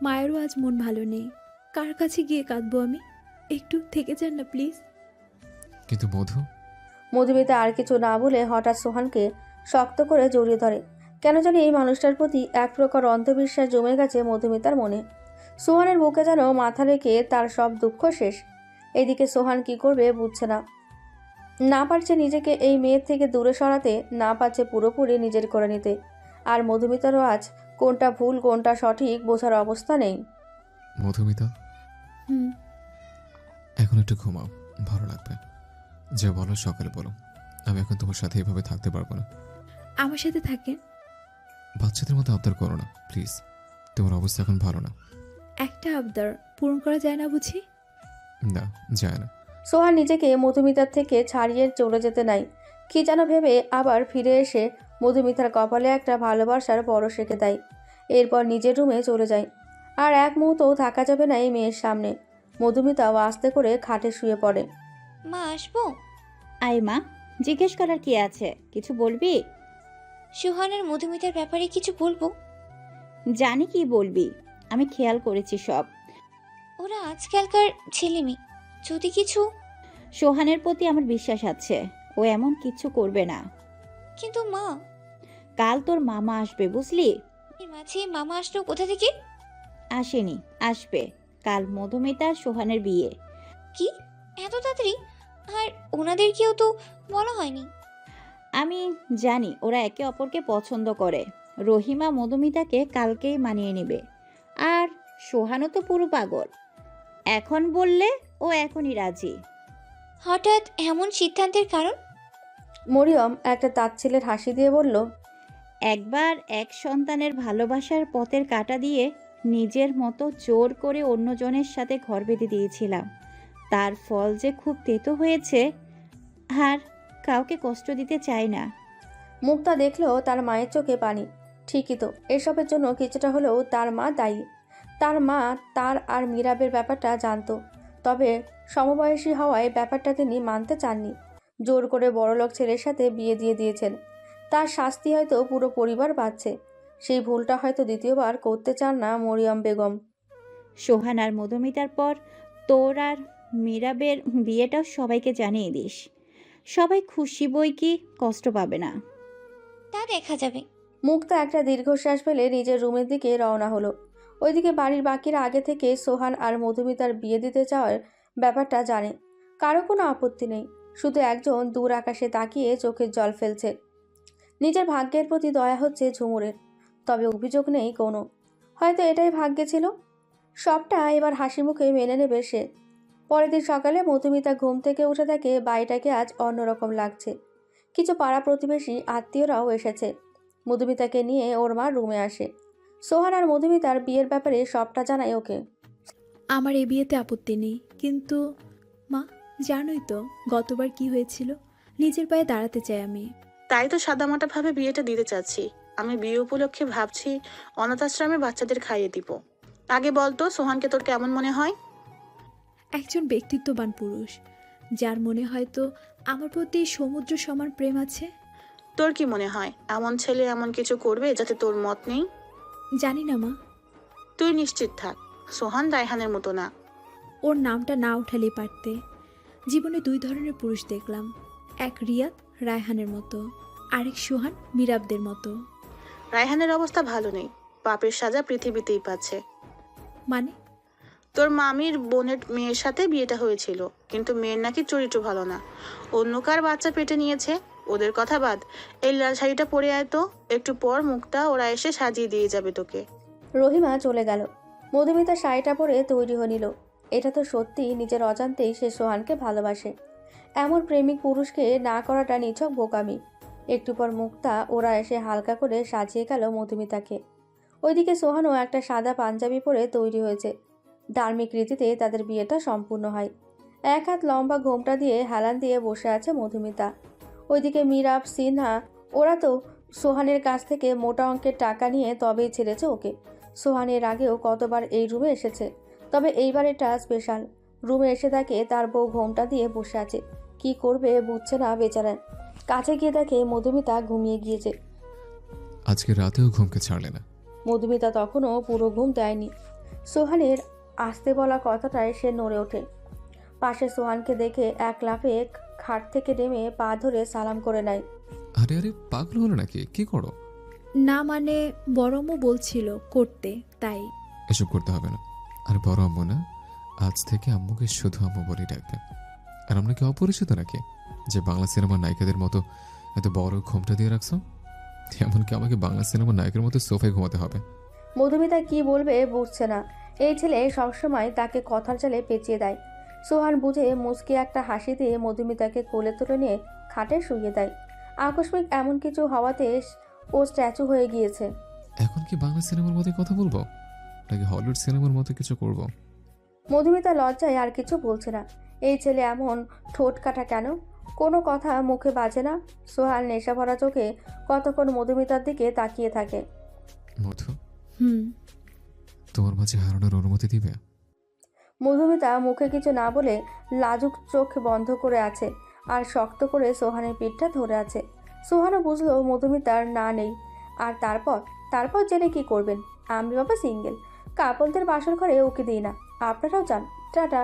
মায়েরও আজ মন ভালো নেই। কার কাছে গিয়ে কাঁদবো আমি? একটু থেকে যান না প্লিজ। কিন্তু মধুমিতা আর কিছু না বলে হঠাৎ সোহানকে শক্ত করে জড়িয়ে ধরে। কেন জানি এই মানুষটার প্রতি এক প্রকার অন্ধবিশ্বাস জমে গেছে মধুমিতার মনে। সোহানের বুকে যেন মাথা রেখে তার সব দুঃখ শেষ। এদিকে সোহান কি করবে বুঝছে না। না পারছে নিজেকে এই মেয়ের থেকে দূরে সরাতে, না পারছে পুরোপুরি নিজের করে নিতে। আর মধুমিতারও আজ কোনটা ভুল কোনটা সঠিক বোঝার অবস্থা নেই। মধুমিতা, এখন একটু ঘুমাও, ভালো লাগবে। যা বলো সকালে বলো, আমি এখন তোমার সাথে এভাবে থাকতে পারবো না। আমার সাথে থাকেন। বাচ্চাদের মতো আবদার করো না প্লিজ, তোমার অবস্থা এখন ভালো না। একটা আবদার পূরণ করা যায় না বুঝি? না, যায় না। সোহান নিজেকে মধুমিতার থেকে ছাড়িয়ে চলে যেতে নাই। কি যেন ভেবে আবার ফিরে এসে মধুমিতার কপালে একটা ভালোবাসার পরশ রেখে দেয়। এরপর নিজের রুমে চলে যায়। আর এক মুহূর্তও থাকা যাবে না এই মেয়ের সামনে। মধুমিতাও আস্তে করে খাটে শুয়ে পড়ে। মা আসবো? আয় মা, জিজ্ঞেস করার কি আছে? কিছু বলবি? সুহানের মধুমিতার ব্যাপারে কিছু বলবো? জানি কি বলবি, আমি খেয়াল করেছি সব। ওরা আজকালকার ছেলেমেয়ে, যদি কিছু। সোহানের প্রতি আমার বিশ্বাস আছে, ও এমন কিছু করবে না। কিন্তু মা, কাল তোর মামা আসবে বুঝলি? এর মাঝে মামা আসলো কোথা থেকে? আসেনি, আসবে। কাল মধুমিতা সোহানের বিয়ে। কি এত তাড়াতাড়ি? আর ওনাদের কেউ তো বলা হয়নি। আমি জানি ওরা একে অপরকে পছন্দ করে। রহিমা মধুমিতাকে কালকেই মানিয়ে নেবে। আর সোহানও তো পুরো পাগল। এখন বললে ও এখনই রাজি। হঠাৎ এমন সিদ্ধান্তের কারণ? মরিয়ম একটা তাচ্ছিলের হাসি দিয়ে বলল, একবার এক সন্তানের ভালোবাসার পথের কাঁটা দিয়ে নিজের মতো জোর করে অন্যজনের সাথে ঘর বেঁধে দিয়েছিলাম। তার ফল যে খুব তেতো হয়েছে। আর কাউকে কষ্ট দিতে চাই না। মুক্তা দেখলেও তার মায়ের চোখে পানি। ঠিকই তো, এসবের জন্য কিছুটা হলেও তার মা দায়ী। তার মা তার আর মীরাবের ব্যাপারটা জানতো, তবে সমবয়সী হওয়ায় ব্যাপারটা তিনি মানতে চাননি। জোর করে বড়লোক ছেলের সাথে বিয়ে দিয়ে দিয়েছেন। তার শাস্তি হয়তো পুরো পরিবার পাচ্ছে। সেই ভুলটা হয়তো দ্বিতীয়বার করতে চান না মরিয়ম বেগম। সোহান আর মধুমিতার পর তোর আর মীরাবের বিয়েটাও সবাইকে জানিয়ে দিস। সবাই খুশি, বই কি কষ্ট পাবে না। তা দেখা যাবে। মুক্তা একটা দীর্ঘশ্বাস ফেলে নিজের রুমের দিকে রওনা হলো। ওইদিকে বাড়ির বাকিরা আগে থেকে সোহান আর মধুমিতার বিয়ে দিতে চাওয়ার ব্যাপারটা জানে। কারো কোনো আপত্তি নেই, শুধু একজন দূর আকাশে তাকিয়ে চোখের জল ফেলছে। নিজের ভাগ্যের প্রতি দয়া হচ্ছে ঝুমুরের, তবে অভিযোগ নেই কোনো। হয়তো এটাই ভাগ্যে ছিল। সবটা এবার হাসি মুখে মেনে নেবে সে। পরের দিন সকালে মধুমিতা ঘুম থেকে উঠে দেখে বাড়িটাকে আজ অন্যরকম লাগছে। কিছু পাড়া প্রতিবেশী আত্মীয়রাও এসেছে। মধুমিতাকে নিয়ে ওর মা রুমে আসে। সোহান আর মধুমিতার বিয়ের ব্যাপারে সবটা জানায় ওকে। আমার এ বিয়েতে আপত্তি নেই, কিন্তু মা জানোই তো গতবার কি হয়েছিল। নিজের পায়ে দাঁড়াতে চাই আমি। তাই তো সাদামাটাভাবে বিয়েটা দিতে চাচ্ছি। আমি বিয়ে উপলক্ষে ভাবছি অনাথ আশ্রমে বাচ্চাদের খাইয়ে দিব। আগে বলতো সোহানকে তোর কেমন মনে হয়? একজন ব্যক্তিত্ববান পুরুষ, যার মনে হয়তো আমার প্রতি সমুদ্র সমান প্রেম আছে। তোর কি মনে হয় এমন ছেলে এমন কিছু করবে যাতে তোর মত নেই? জানি না মা। তুই নিশ্চিত থাক, সোহান রায়হানের মতো না। ওর নামটা না উঠালেই পারতে। জীবনে দুই ধরনের পুরুষ দেখলাম, এক রিয়াদ রায়হানের মতো, আরেক সোহান মীরাবদের মতো। রায়হানের অবস্থা ভালো নেই, পাপের সাজা পৃথিবীতেই পাচ্ছে। মানে? তোর মামির বোনের মেয়ের সাথে বিয়েটা হয়েছিল, কিন্তু মেয়ের নাকি চরিত্র ভালো না। অন্য কার বাচ্চা পেটে নিয়েছে। ওদের কথা বাদ, এই লাল শাড়িটা পরে আয় তো। একটু পর মুক্তা ওরা এসে সাজিয়ে দিয়ে যাবে তোকে। রহিমা চলে গেল। মধুমিতা শাড়িটা পরে তৈরি হয়ে নিল। এটা তো সত্যি নিজের অজান্তেই সে সোহানকে ভালোবাসে। এমন প্রেমিক পুরুষকে না করাটা নিছক বোকামি। একটু পর মুক্তা ওরা এসে হালকা করে সাজিয়ে গেল মধুমিতাকে। ওইদিকে সোহানও একটা সাদা পাঞ্জাবি পরে তৈরি হয়েছে। ধার্মিক রীতিতে তাদের বিয়েটা সম্পূর্ণ হয়। এক হাত লম্বা ঘোমটা দিয়ে হেলান দিয়ে বসে আছে মধুমিতা। ওইদিকে মীরাব, সিনহা ওরা তো সোহানের কাছ থেকে মোটা অঙ্কের টাকা নিয়ে তবেই ছেড়েছে ওকে। সোহানের আগেও কতবার এই রুমে এসেছে, তবে এইবার এটা স্পেশাল। রুমে এসে দেখে তার বউ ঘোমটা দিয়ে বসে আছে। কি করবে বুঝছে না বেচারা। কাছে গিয়ে দেখে মধুমিতা ঘুমিয়ে গিয়েছে। আজকে রাতেও ঘুমকে ছাড়লে না। মধুমিতা তখনও পুরো ঘুম দেয়নি। সোহানের আসতে বলা কথাটায় সে নড়ে ওঠে। পাশে সোহানকে দেখে এক লাফে খাট থেকে নেমে পা ধরে সালাম করে নেয়। আরে আরে পাগল হলো নাকি? কি করো? না মানে বড় আম্মু বলছিল করতে, তাই। এসব করতে হবে না। আর বড় আম্মু না, আজ থেকে আম্মুকে শুধু আম্মু বলেই ডাকবে। আর আমরা কি অপরিচিত নাকি যে বাংলা সিনেমার নায়িকাদের মতো এত বড় ঘোমটা দিয়ে রাখছো? এমনকি আমাকে বাংলা সিনেমার নায়কের মতো সোফায় ঘুমাতে হবে? মধুমিতা কি বলবে বুঝছে না। এই ছেলে সবসময় তাকে কথার জালে পেঁচিয়ে দেয়। সোহান বুঝে মুচকি একটা হাসি দিয়ে মধুমিতাকে কোলে তুলে নিয়ে খাটে শুইয়ে দেয়। আকস্মিক এমন কিছু হওয়াতে ও স্ট্যাচু হয়ে গিয়েছে। এখন কি বাংলা সিনেমার মতো কথা বলবো নাকি হলিউড সিনেমার মতো কিছু করব? মধুমিতা লজ্জায় আর কিছু বলছে না। এই ছেলে এমন ঠোঁট কাটা কেন? কোনো কথা মুখে বাজে না। সোহান নেশা ভরা চোখে কতক্ষণ মধুমিতার দিকে তাকিয়ে থাকে। মধু, হুম। তোমার মাঝে হারানোর অনুমতি দিবে? মধুমিতা মুখে কিছু না বলে লাজুক চোখ বন্ধ করে আছে আর শক্ত করে সোহানের পিঠটা ধরে আছে। সোহানও বুঝলো মধুমিতার না নেই। আর তারপর জেনে কি করবেন? আমি বাবা সিঙ্গেল, কাপলদের বাসর ঘরে ওকে দিই না। আপনারাও যান, টাটা।